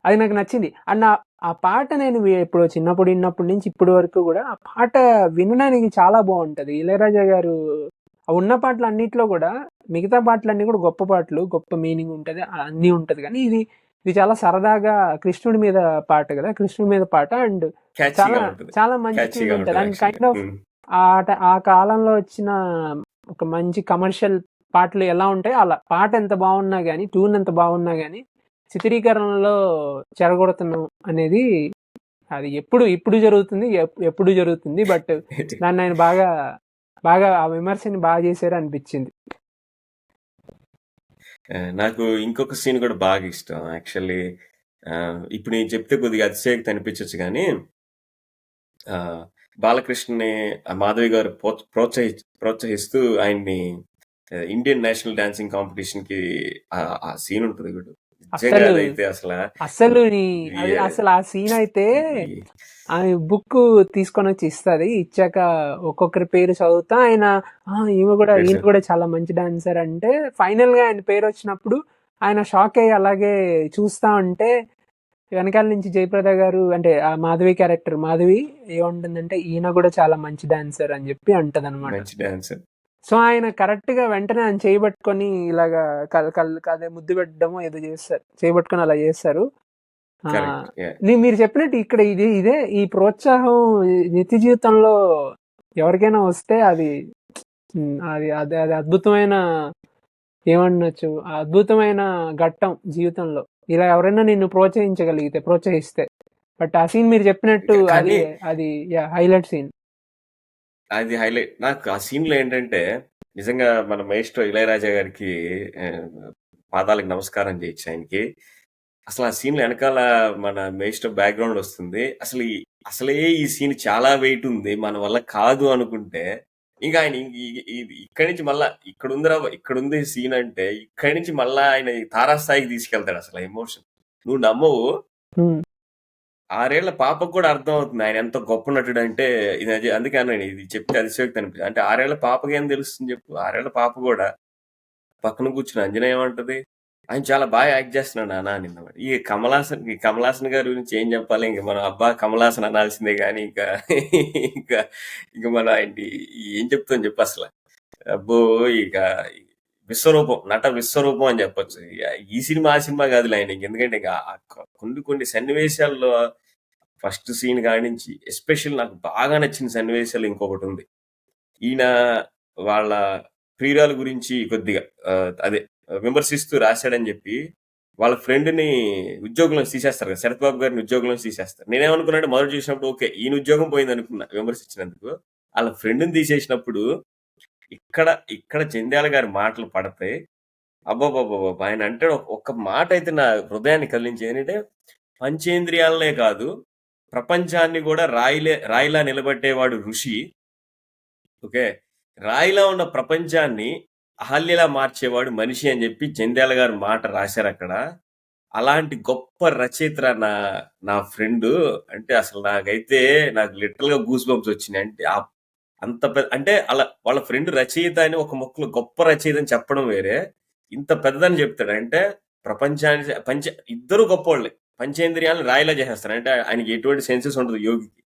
అది నాకు నచ్చింది. అండ్ ఆ పాట నేను ఇప్పుడు చిన్నప్పుడు విన్నప్పటి నుంచి ఇప్పటి వరకు కూడా ఆ పాట వినడానికి చాలా బాగుంటది. ఇళయరాజా గారు ఉన్న పాటలు అన్నిట్లో కూడా, మిగతా పాటలన్నీ కూడా గొప్ప పాటలు, గొప్ప మీనింగ్ ఉంటది, అన్నీ ఉంటది, కానీ ఇది చాలా సరదాగా కృష్ణుడి మీద పాట కదా, కృష్ణుడి మీద పాట అండ్ చాలా చాలా మంచి ట్యూన్ ఉంటది. అండ్ కైండ్ ఆఫ్ ఆ కాలంలో వచ్చిన ఒక మంచి కమర్షియల్ పాటలు ఎలా ఉంటాయి అలా, పాట ఎంత బాగున్నా కానీ, ట్యూన్ ఎంత బాగున్నా కానీ, చిత్రీకరణలో చెరగొడుతున్నాం అనేది అది ఇప్పుడు జరుగుతుంది, ఎప్పుడు జరుగుతుంది. బట్ దాన్ని ఆయన బాగా ఆ విమర్శని బాగా చేశారు అనిపించింది. నాకు ఇంకొక సీన్ కూడా బాగా ఇష్టం యాక్చువల్లీ. ఇప్పుడు నేను చెప్తే కొద్దిగా అతిశయోక్తి అనిపించవచ్చు కానీ బాలకృష్ణని మాధవి గారు ప్రోత్సహిస్తూ ఆయన్ని ఇండియన్ నేషనల్ డాన్సింగ్ కాంపిటీషన్ కి ఆ సీన్ ఉంటుంది ఇప్పుడు అయితే అసలు ఆ సీన్ అయితే ఆమె బుక్ తీసుకొని వచ్చి ఇస్తుంది, ఇచ్చాక ఒక్కొక్కరి పేరు చదువుతా ఆయన ఈయన కూడా చాలా మంచి డాన్సర్ అంటే, ఫైనల్ గా ఆయన పేరు వచ్చినప్పుడు ఆయన షాక్ అయ్యి అలాగే చూస్తా ఉంటే వెనకాల నుంచి జయప్రద గారు అంటే ఆ మాధవి క్యారెక్టర్ మాధవి ఏముంటుందంటే ఈయన కూడా చాలా మంచి డాన్సర్ అని చెప్పి అంటది అనమాట. సో ఆయన కరెక్ట్ గా వెంటనే ఆయన చేయబట్టుకొని ఇలాగా అదే ముద్దు పెట్టడమో ఏదో చేస్తారు, చేయబట్టుకొని అలా చేస్తారు. మీరు చెప్పినట్టు ఇక్కడ ఇదే ఈ ప్రోత్సాహం నిత్య జీవితంలో ఎవరికైనా వస్తే అది అద్భుతమైన ఏమనొచ్చు, అద్భుతమైన ఘట్టం జీవితంలో. ఇలా ఎవరైనా నిన్ను ప్రోత్సహిస్తే. బట్ ఆ సీన్ మీరు చెప్పినట్టు అది హైలైట్ సీన్. అది హైలైట్. నాకు ఆ సీన్ లో ఏంటంటే నిజంగా మన మేస్ట్రో ఇళయరాజా గారికి పాదాలకు నమస్కారం చేయొచ్చు ఆయనకి. అసలు ఆ సీన్ వెనకాల మన మేస్ట్రో బ్యాక్గ్రౌండ్ వస్తుంది. అసలే ఈ సీన్ చాలా వెయిట్ ఉంది, మన వల్ల కాదు అనుకుంటే ఇంకా ఆయన ఇక్కడి నుంచి మళ్ళా ఇక్కడుంది సీన్ అంటే ఇక్కడి నుంచి మళ్ళా ఆయన తారాస్థాయికి తీసుకెళ్తాడు. అసలు ఎమోషన్ నువ్వు నమ్మవు. 6 ఏళ్ల పాపకు కూడా అర్థం అవుతుంది ఆయన ఎంత గొప్ప నటుడు అంటే. ఇది అందుకే అన్నాను, ఇది చెప్తే అతిశయోక్తి అనిపిస్తుంది. అంటే 6 ఏళ్ల పాపకి ఏం తెలుస్తుంది చెప్పు. 6 ఏళ్ల పాప కూడా పక్కన కూర్చుని అంజన ఏమంటది, ఆయన చాలా బాగా యాక్ట్ చేస్తున్నాడు నాన్న నిన్నమాట. ఈ కమలాసన్ గారి గురించి ఏం చెప్పాలి, ఇంక మనం అబ్బా కమలాసన్ అనాల్సిందే కానీ ఇంకా మనం ఆయన్ని ఏం చెప్తాం చెప్పు అసలు. అబ్బో ఇక నట విశ్వరూపం అని చెప్పొచ్చు. ఈ సినిమా ఆ సినిమా కాదులే ఆయన. ఎందుకంటే కొన్ని సన్నివేశాల్లో ఫస్ట్ సీన్ కాడి నుంచి ఎస్పెషల్ నాకు బాగా నచ్చిన సన్నివేశాలు ఇంకొకటి ఉంది. ఈయన వాళ్ళ ప్రియురాల గురించి కొద్దిగా అదే విమర్శిస్తూ రాశాడని చెప్పి వాళ్ళ ఫ్రెండ్ని ఉద్యోగంలో తీసేస్తారు కదా, శరత్ బాబు గారిని ఉద్యోగంలో తీసేస్తారు. నేనేమనుకున్నాడు మొదటి చూసినప్పుడు ఓకే ఈయన ఉద్యోగం పోయింది అనుకున్నా విమర్శించినందుకు. వాళ్ళ ఫ్రెండ్ని తీసేసినప్పుడు ఇక్కడ జంధ్యాల గారి మాటలు పడతాయి. అబ్బాబాబాబా ఆయన అంటే ఒక్క మాట అయితే నా హృదయాన్ని కదిలించి, ఏంటంటే పంచేంద్రియాలనే కాదు ప్రపంచాన్ని కూడా రాయిలా నిలబెట్టేవాడు ఋషి. ఓకే, రాయిలా ఉన్న ప్రపంచాన్ని అహల్యలా మార్చేవాడు మనిషి అని చెప్పి జంధ్యాల గారు మాట రాశారు అక్కడ. అలాంటి గొప్ప రచయిత నా ఫ్రెండ్ అంటే అసలు నాకు లిటరల్ గా గూస్ బంప్స్ వచ్చినాయి. అంటే అంత అంటే అలా వాళ్ళ ఫ్రెండ్ రచయిత అని ఒక మొక్కలు గొప్ప రచయిత అని చెప్పడం వేరే, ఇంత పెద్దదని చెప్తాడు. అంటే ప్రపంచాన్ని ఇద్దరు గొప్పవాళ్ళే, పంచేంద్రియాలను రాయిలా చేసేస్తారు. అంటే ఆయనకి ఎటువంటి సెన్సెస్ ఉండదు యోగికి.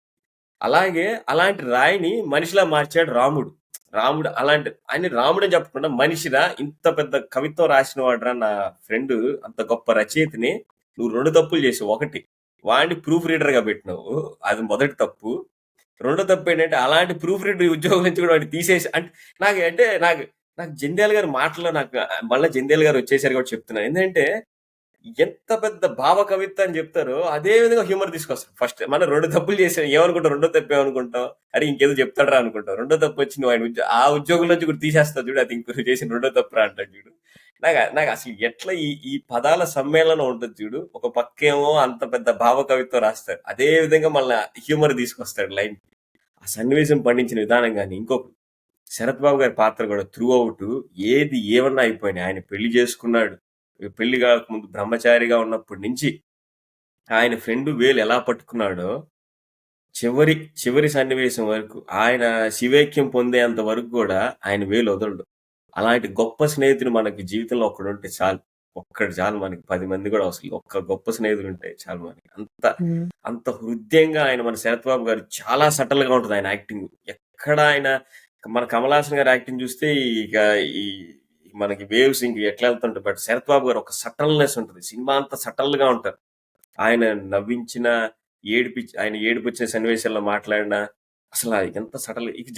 అలాంటి రాయిని మనిషిలా మార్చాడు రాముడు. అలాంటి ఆయన రాముడు అని చెప్పకుండా మనిషిరా, ఇంత పెద్ద కవిత్వం రాసిన వాడురా నా ఫ్రెండ్, అంత గొప్ప రచయితని నువ్వు 2 తప్పులు చేసావు. ఒకటి, వాడిని ప్రూఫ్ రీడర్ గా పెట్టినావు, అది మొదటి తప్పు. రెండో తప్పు ఏంటంటే అలాంటి ప్రూఫ్ రీడర్ ఉద్యోగం నుంచి కూడా వాడిని తీసేసి. నాకు జంధ్యాల గారి మాటలో నాకు మళ్ళీ జంధ్యాల గారు వచ్చేసరికి కూడా చెప్తున్నాను. ఎందుకంటే ఎంత పెద్ద భావ కవిత్వ అని చెప్తారో అదే విధంగా హ్యూమర్ తీసుకొస్తారు. ఫస్ట్ మనం 2 తప్పులు చేసాం, ఏమనుకుంటాం, రెండో తప్పు ఏమనుకుంటాం, అరే ఇంకేదో చెప్తాడరా అనుకుంటాం. రెండో తప్పు వచ్చి నువ్వు ఆయన ఆ ఉద్యోగం నుంచి కూడా తీసేస్తావు చూడు, అది ఇంకో చేసిన రెండో తప్పురా అంటాడు చూడు. నాకు అసలు ఎట్లా ఈ పదాల సమ్మేళనం ఉంటుంది చూడు. ఒక పక్కేమో అంత పెద్ద భావ కవిత్వం రాస్తారు, అదే విధంగా మళ్ళీ హ్యూమర్ తీసుకొస్తాడు లైన్. ఆ సన్నివేశం పండించిన విధానం కానీ, ఇంకొక శరత్ బాబు గారి పాత్ర కూడా త్రూ అవుట్ ఏది ఏమన్నా అయిపోయినాయి. ఆయన పెళ్లి చేసుకున్నాడు, పెళ్లి కాకముందు బ్రహ్మచారిగా ఉన్నప్పటి నుంచి ఆయన ఫ్రెండ్ వేలు ఎలా పట్టుకున్నాడో చివరి సన్నివేశం వరకు, ఆయన శివేక్యం పొందేంత వరకు కూడా ఆయన వేలు వదలడు. అలాంటి గొప్ప స్నేహితుడు మనకి జీవితంలో ఒక్కడుంటే చాలు. ఒక్కడు చాలు మనకి, 10 మంది కూడా అవసరం. ఒక్క గొప్ప స్నేహితుడు ఉంటే చాలు మనకి. అంత హృదయంగా ఆయన, మన శరత్ బాబు గారు చాలా సటల్ గా ఉంటుంది ఆయన యాక్టింగ్. ఎక్కడ ఆయన, మన కమల్ హాసన్ గారి యాక్టింగ్ చూస్తే ఇక ఈ మనకి వేవ్స్ ఇంక ఎట్లా వెళ్తుంటాయి, బట్ శరత్ బాబు గారు ఒక సటల్నెస్ ఉంటుంది. సినిమా అంతా సటల్ గా ఉంటారు. ఆయన నవ్వించిన, ఆయన ఏడిపించిన సన్నివేశాల్లో మాట్లాడిన, అసలు ఎంత సటల్. ఇక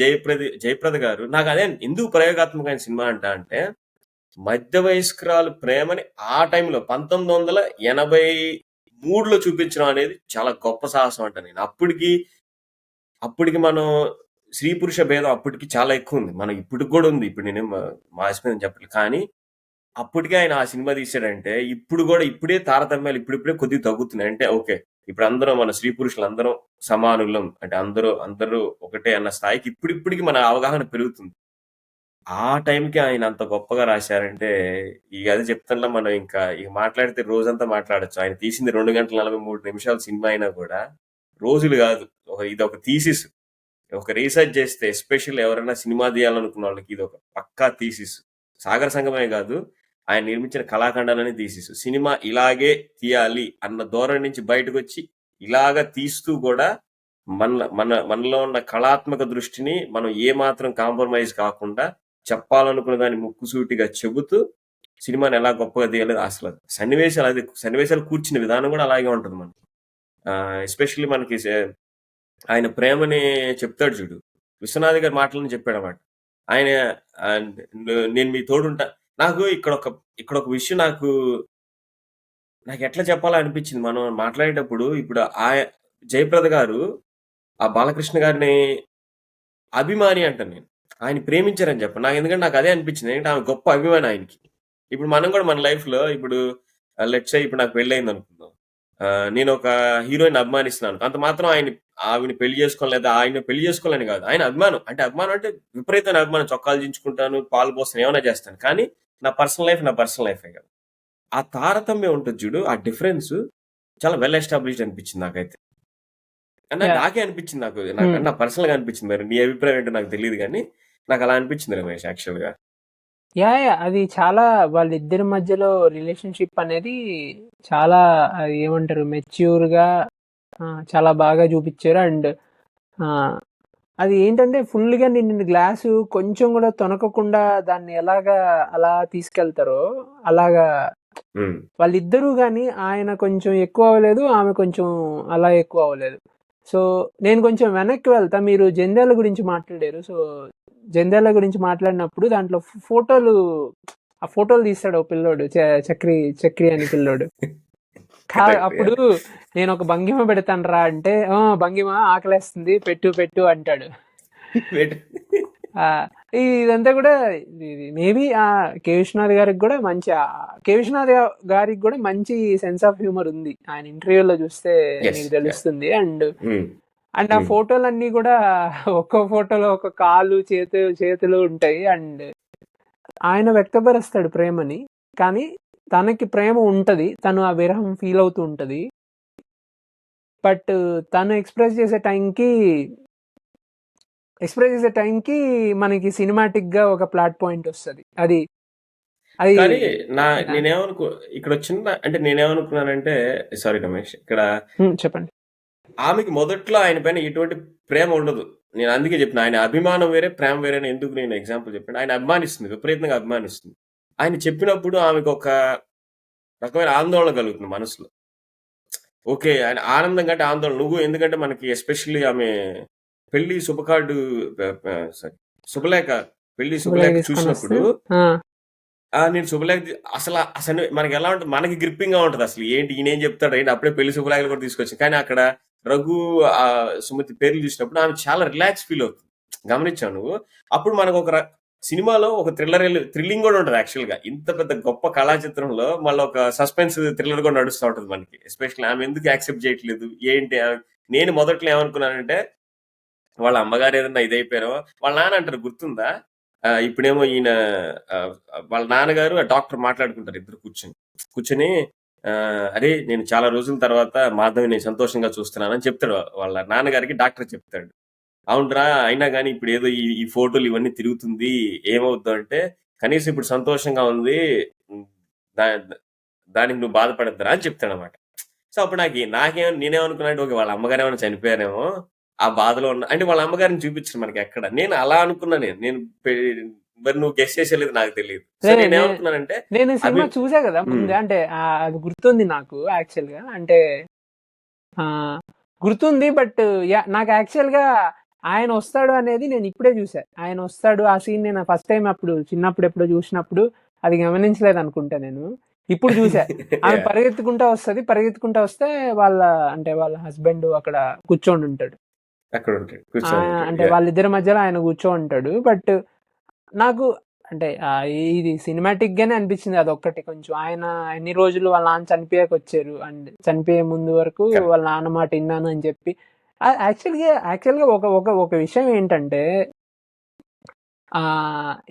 జయప్రద గారు, నాకు అదే ఎందుకు ప్రయోగాత్మకమైన సినిమా అంటే మధ్య వయస్కురాలు ప్రేమని ఆ టైంలో 1983లో చూపించడం అనేది చాలా గొప్ప సాహసం అంట. నేను అప్పటికి మనం స్త్రీ పురుష భేదం అప్పటికి చాలా ఎక్కువ ఉంది, మనం ఇప్పటికి కూడా ఉంది. ఇప్పుడు నేనేం మాసిపోయిందని చెప్పలేదు, కానీ అప్పటికే ఆయన ఆ సినిమా తీసాడంటే ఇప్పుడే తారతమ్యాలు ఇప్పుడిప్పుడే కొద్దిగా తగ్గుతున్నాయి. అంటే ఓకే, ఇప్పుడు అందరం మన స్త్రీ పురుషులు అందరం సమానులం, అంటే అందరూ ఒకటే అన్న స్థాయికి ఇప్పుడిప్పటికి మన అవగాహన పెరుగుతుంది. ఆ టైంకి ఆయన అంత గొప్పగా రాశారంటే, ఇక అదే చెప్తున్నా, మనం ఇంకా మాట్లాడితే రోజంతా మాట్లాడచ్చు. ఆయన తీసింది 2 గంటల 43 నిమిషాల సినిమా అయినా కూడా రోజులు కాదు. ఇది ఒక థీసిస్. ఒక రీసెర్చ్ చేస్తే ఎస్పెషల్ ఎవరైనా సినిమా తీయాలనుకున్న వాళ్ళకి ఇది ఒక పక్కా థీసిస్. సాగర సంగమే కాదు, ఆయన నిర్మించిన కళాఖండాలని థీసిస్. సినిమా ఇలాగే తీయాలి అన్న ధోరణి నుంచి బయటకు వచ్చి ఇలాగా తీస్తూ కూడా మనలో ఉన్న కళాత్మక దృష్టిని మనం ఏ మాత్రం కాంప్రమైజ్ కాకుండా చెప్పాలనుకున్న దాన్ని ముక్కుసూటిగా చెబుతూ సినిమాని ఎలా గొప్పగా తీయాలి. అసలు సన్నివేశాలు కూర్చున్న విధానం కూడా అలాగే ఉంటుంది మనకి. ఎస్పెషల్లీ మనకి ఆయన ప్రేమని చెప్తాడు చూడు, విశ్వనాథ్ గారి మాటలను చెప్పాడు అన్నమాట. ఆయన నేను మీ తోడుంటా. నాకు ఇక్కడ ఒక విషయం నాకు ఎట్లా చెప్పాలో అనిపించింది మనం మాట్లాడేటప్పుడు. ఇప్పుడు జయప్రద గారు ఆ బాలకృష్ణ గారిని అభిమాని అంటాను నేను, ఆయన ప్రేమించారని చెప్పండి నాకు. ఎందుకంటే నాకు అదే అనిపించింది, ఎందుకంటే ఆమె గొప్ప అభిమాని ఆయనకి. ఇప్పుడు మనం కూడా మన లైఫ్ లో ఇప్పుడు లెట్స్ సే ఇప్పుడు నాకు పెళ్ళయింది అనుకుందాం, నేను ఒక హీరోయిన్ అభిమానిస్తున్నాను, అంత మాత్రం ఆవిని పెళ్లి చేసుకోవాలి లేదా ఆయన పెళ్లి చేసుకోవాలని కాదు. ఆయన అభిమానం అంటే విపరీతమైన అభిమానం. చొక్కాలు దించుకుంటాను, పాలు పోస్తాను, ఏమైనా చేస్తాను, కానీ నా పర్సనల్ లైఫే కదా. ఆ తారతమ్యం ఉంటుంది చూడు, ఆ డిఫరెన్స్ చాలా వెల్ ఎస్టాబ్లిష్డ్ అనిపించింది నాకైతే. నాకే అనిపించింది, నా పర్సనల్ గా అనిపించింది. మరి నీ అభిప్రాయం ఏంటో నాకు తెలియదు, కానీ నాకు అలా అనిపించింది రమేష్ యాక్చువల్ గా. అది చాలా, వాళ్ళిద్దరి మధ్యలో రిలేషన్షిప్ అనేది చాలా ఏమంటారు, మెచ్యూర్ గా చాలా బాగా చూపించారు. అండ్ అది ఏంటంటే ఫుల్ గా నిన్న గ్లాసు కొంచెం కూడా తొనకకుండా దాన్ని ఎలాగా అలా తీసుకెళ్తారో అలాగా వాళ్ళిద్దరూ గాని, ఆయన కొంచెం ఎక్కువ అవ్వలేదు, ఆమె కొంచెం అలా ఎక్కువ అవ్వలేదు. సో నేను కొంచెం వెనక్కి వెళ్తా, మీరు జంధ్యాల గురించి మాట్లాడారు. సో జంధ్యాల గురించి మాట్లాడినప్పుడు దాంట్లో ఆ ఫోటోలు తీస్తాడు ఓ పిల్లోడు, చక్రి అని పిల్లోడు. అప్పుడు నేను ఒక భంగిమ పెడతాను రా అంటే, భంగిమ ఆకలేస్తుంది, పెట్టు అంటాడు. ఇదంతా కూడా మేబీ కే విశ్వనాథ్ గారికి కూడా మంచి సెన్స్ ఆఫ్ హ్యూమర్ ఉంది, ఆయన ఇంటర్వ్యూలో చూస్తే మీకు తెలుస్తుంది. అండ్ ఆ ఫోటోలన్నీ కూడా ఒక్కో ఫోటోలో ఒక కాలు చేతులు ఉంటాయి. అండ్ ఆయన వ్యక్తపరుస్తాడు ప్రేమని, కానీ తనకి ప్రేమ ఉంటది, తను ఆ విరహం ఫీల్ అవుతూ ఉంటది. బట్ తను ఎక్స్ప్రెస్ చేసే టైంకి మనకి సినిమాటిక్ గా ఒక ప్లాట్ పాయింట్ వస్తుంది. అది ఇక్కడ వచ్చిన అంటే నేనేమనుకున్నానంటే, సారీ రమేష్, ఇక్కడ చెప్పండి. ఆమెకి మొదట్లో ఆయన పైన ఎటువంటి ప్రేమ ఉండదు. నేను అందుకే చెప్పిన, ఆయన అభిమానం వేరే ప్రేమ వేరే అని ఎందుకు నేను ఎగ్జాంపుల్ చెప్పాను. ఆయన అభిమానిస్తుంది, విపరీతంగా అభిమానిస్తుంది. ఆయన చెప్పినప్పుడు ఆమెకు ఒక రకమైన ఆందోళన కలుగుతుంది మనసులో. ఓకే, ఆయన ఆనందం కంటే ఆందోళన. నువ్వు ఎందుకంటే మనకి ఎస్పెషల్లీ ఆమె పెళ్లి శుభలేఖ చూసినప్పుడు నేను శుభలేఖ అసలు మనకి ఎలా ఉంటుంది, మనకి గ్రిప్పింగ్ గా ఉంటుంది. అసలు ఏంటి ఈయన ఏం చెప్తాడు ఏంటి, అప్పుడే పెళ్లి శుభలేఖలు కూడా తీసుకొచ్చి, కానీ అక్కడ రఘు సుమతి పేర్లు చూసినప్పుడు ఆమె చాలా రిలాక్స్ ఫీల్ అవుతుంది. గమనించావు నువ్వు? అప్పుడు మనకు సినిమాలో ఒక థ్రిల్లింగ్ కూడా ఉంటుంది. యాక్చువల్ గా ఇంత పెద్ద గొప్ప కళా చిత్రంలో మళ్ళీ ఒక సస్పెన్స్ థ్రిల్లర్ కూడా నడుస్తూ ఉంటుంది మనకి. ఎస్పెషల్లీ ఆమె ఎందుకు యాక్సెప్ట్ చేయట్లేదు ఏంటి నేను మొదట్లో ఏమనుకున్నానంటే, వాళ్ళ అమ్మగారు ఏదన్నా ఇదైపోయారో, వాళ్ళ నాన్న అంటారు గుర్తుందా, ఇప్పుడేమో ఈయన వాళ్ళ నాన్నగారు ఆ డాక్టర్ మాట్లాడుకుంటారు ఇద్దరు కూర్చొని అరే నేను చాలా రోజుల తర్వాత మాధవి నేను సంతోషంగా చూస్తున్నానని చెప్తాడు. వాళ్ళ నాన్నగారికి డాక్టర్ చెప్తాడు, అవునరా అయినా కానీ ఇప్పుడు ఏదో ఈ ఫోటోలు ఇవన్నీ తిరుగుతుంది, ఏమవుద్దు అంటే కనీసం ఇప్పుడు సంతోషంగా ఉంది, దానికి నువ్వు బాధపడద్దురా అని చెప్తాడు అనమాట. సో అప్పుడు నేనేమనుకున్నాను, ఓకే వాళ్ళ అమ్మగారు ఏమైనా చనిపోయారేమో ఆ బాధలో ఉన్న, అంటే వాళ్ళ అమ్మగారిని చూపించరు మనకి ఎక్కడ. నేను అలా అనుకున్నా, నేను మరి నువ్వు గెస్ చేసేలేదు నాకు తెలియదు. సో నేనేమనుకున్నానంటే, నేను సినిమా చూసా కదా ముందే, అంటే అది గుర్తుంది నాకు యాక్చువల్ గా, అంటే గుర్తుంది. బట్ నాకు యాక్చువల్ గా ఆయన వస్తాడు అనేది నేను ఇప్పుడే చూసా. ఆయన వస్తాడు ఆ సీన్ నేను ఫస్ట్ టైం అప్పుడు చిన్నప్పుడు ఎప్పుడో చూసినప్పుడు అది గమనించలేదు అనుకుంటా. నేను ఇప్పుడు చూసా. ఆమె పరిగెత్తుకుంటా వస్తే వాళ్ళ హస్బెండ్ అక్కడ కూర్చొని ఉంటాడు, అంటే వాళ్ళిద్దరి మధ్యలో ఆయన కూర్చొని ఉంటాడు. బట్ నాకు అంటే ఇది సినిమాటిక్ గానే అనిపించింది అదొక్కటి. కొంచెం ఆయన ఎన్ని రోజులు వాళ్ళ నాన్న చనిపోయాక వచ్చారు, అండ్ చనిపోయే ముందు వరకు వాళ్ళ నాన్న మాట విన్నాను అని చెప్పి. యాక్చువల్గా ఒక విషయం ఏంటంటే,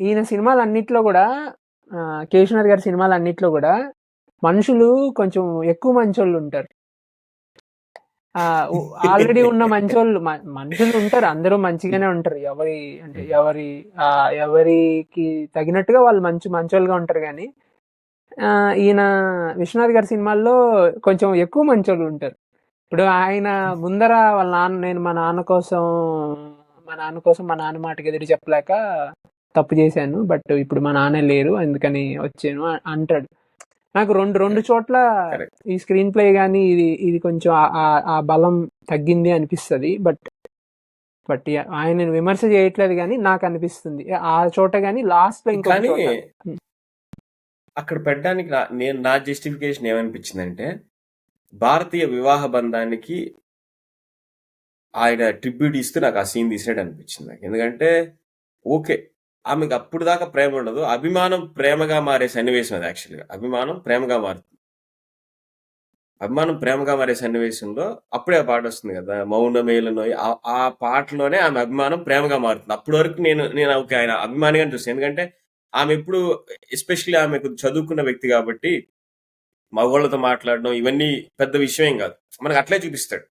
ఈయన సినిమాలన్నిట్లో కూడా, కేశవనాథ్ గారి సినిమాలన్నిట్లో కూడా మనుషులు కొంచెం ఎక్కువ మంచోళ్ళు ఉంటారు. ఆల్రెడీ ఉన్న మనుషులు ఉంటారు, అందరూ మంచిగానే ఉంటారు. ఎవరికి తగినట్టుగా వాళ్ళు మంచోళ్ళుగా ఉంటారు. కానీ ఈయన విశ్వనాథ్ గారి సినిమాల్లో కొంచెం ఎక్కువ మంచోళ్ళు ఉంటారు. ఇప్పుడు ఆయన ముందర వాళ్ళ నాన్న, నేను మా నాన్న కోసం మా నాన్న మాటకి ఎదురు చెప్పలేక తప్పు చేశాను, బట్ ఇప్పుడు మా నాన్న లేరు అందుకని వచ్చాను అంటాడు. నాకు రెండు చోట్ల ఈ స్క్రీన్ ప్లే గానీ ఇది కొంచెం ఆ బలం తగ్గింది అనిపిస్తుంది. బట్ ఆయన విమర్శ చేయట్లేదు కానీ నాకు అనిపిస్తుంది ఆ చోట గానీ లాస్ట్ లో ఇంకో అక్కడ పెట్టడానికి నా జస్టిఫికేషన్ ఏమనిపించిందంటే, భారతీయ వివాహ బంధానికి ఆయన ట్రిబ్యూట్ ఇస్తూ నాకు ఆ సీన్ తీసినట్టు అనిపించింది నాకు. ఎందుకంటే ఓకే, ఆమెకు అప్పుడు దాకా ప్రేమ ఉండదు, అభిమానం ప్రేమగా మారే సన్నివేశం అది. యాక్చువల్గా అభిమానం ప్రేమగా మారే సన్నివేశంలో అప్పుడే ఆ పాట వస్తుంది కదా, మౌనమేలనో. ఆ పాటలోనే ఆమె అభిమానం ప్రేమగా మారుతుంది. అప్పటి వరకు నేను ఓకే ఆయన అభిమానిగా చూస్తాను. ఎందుకంటే ఆమె ఎప్పుడు, ఎస్పెషల్లీ ఆమె చదువుకున్న వ్యక్తి కాబట్టి మగవాళ్ళతో మాట్లాడడం ఇవన్నీ పెద్ద విషయం ఏం కాదు, మనకు అట్లే చూపిస్తాడు.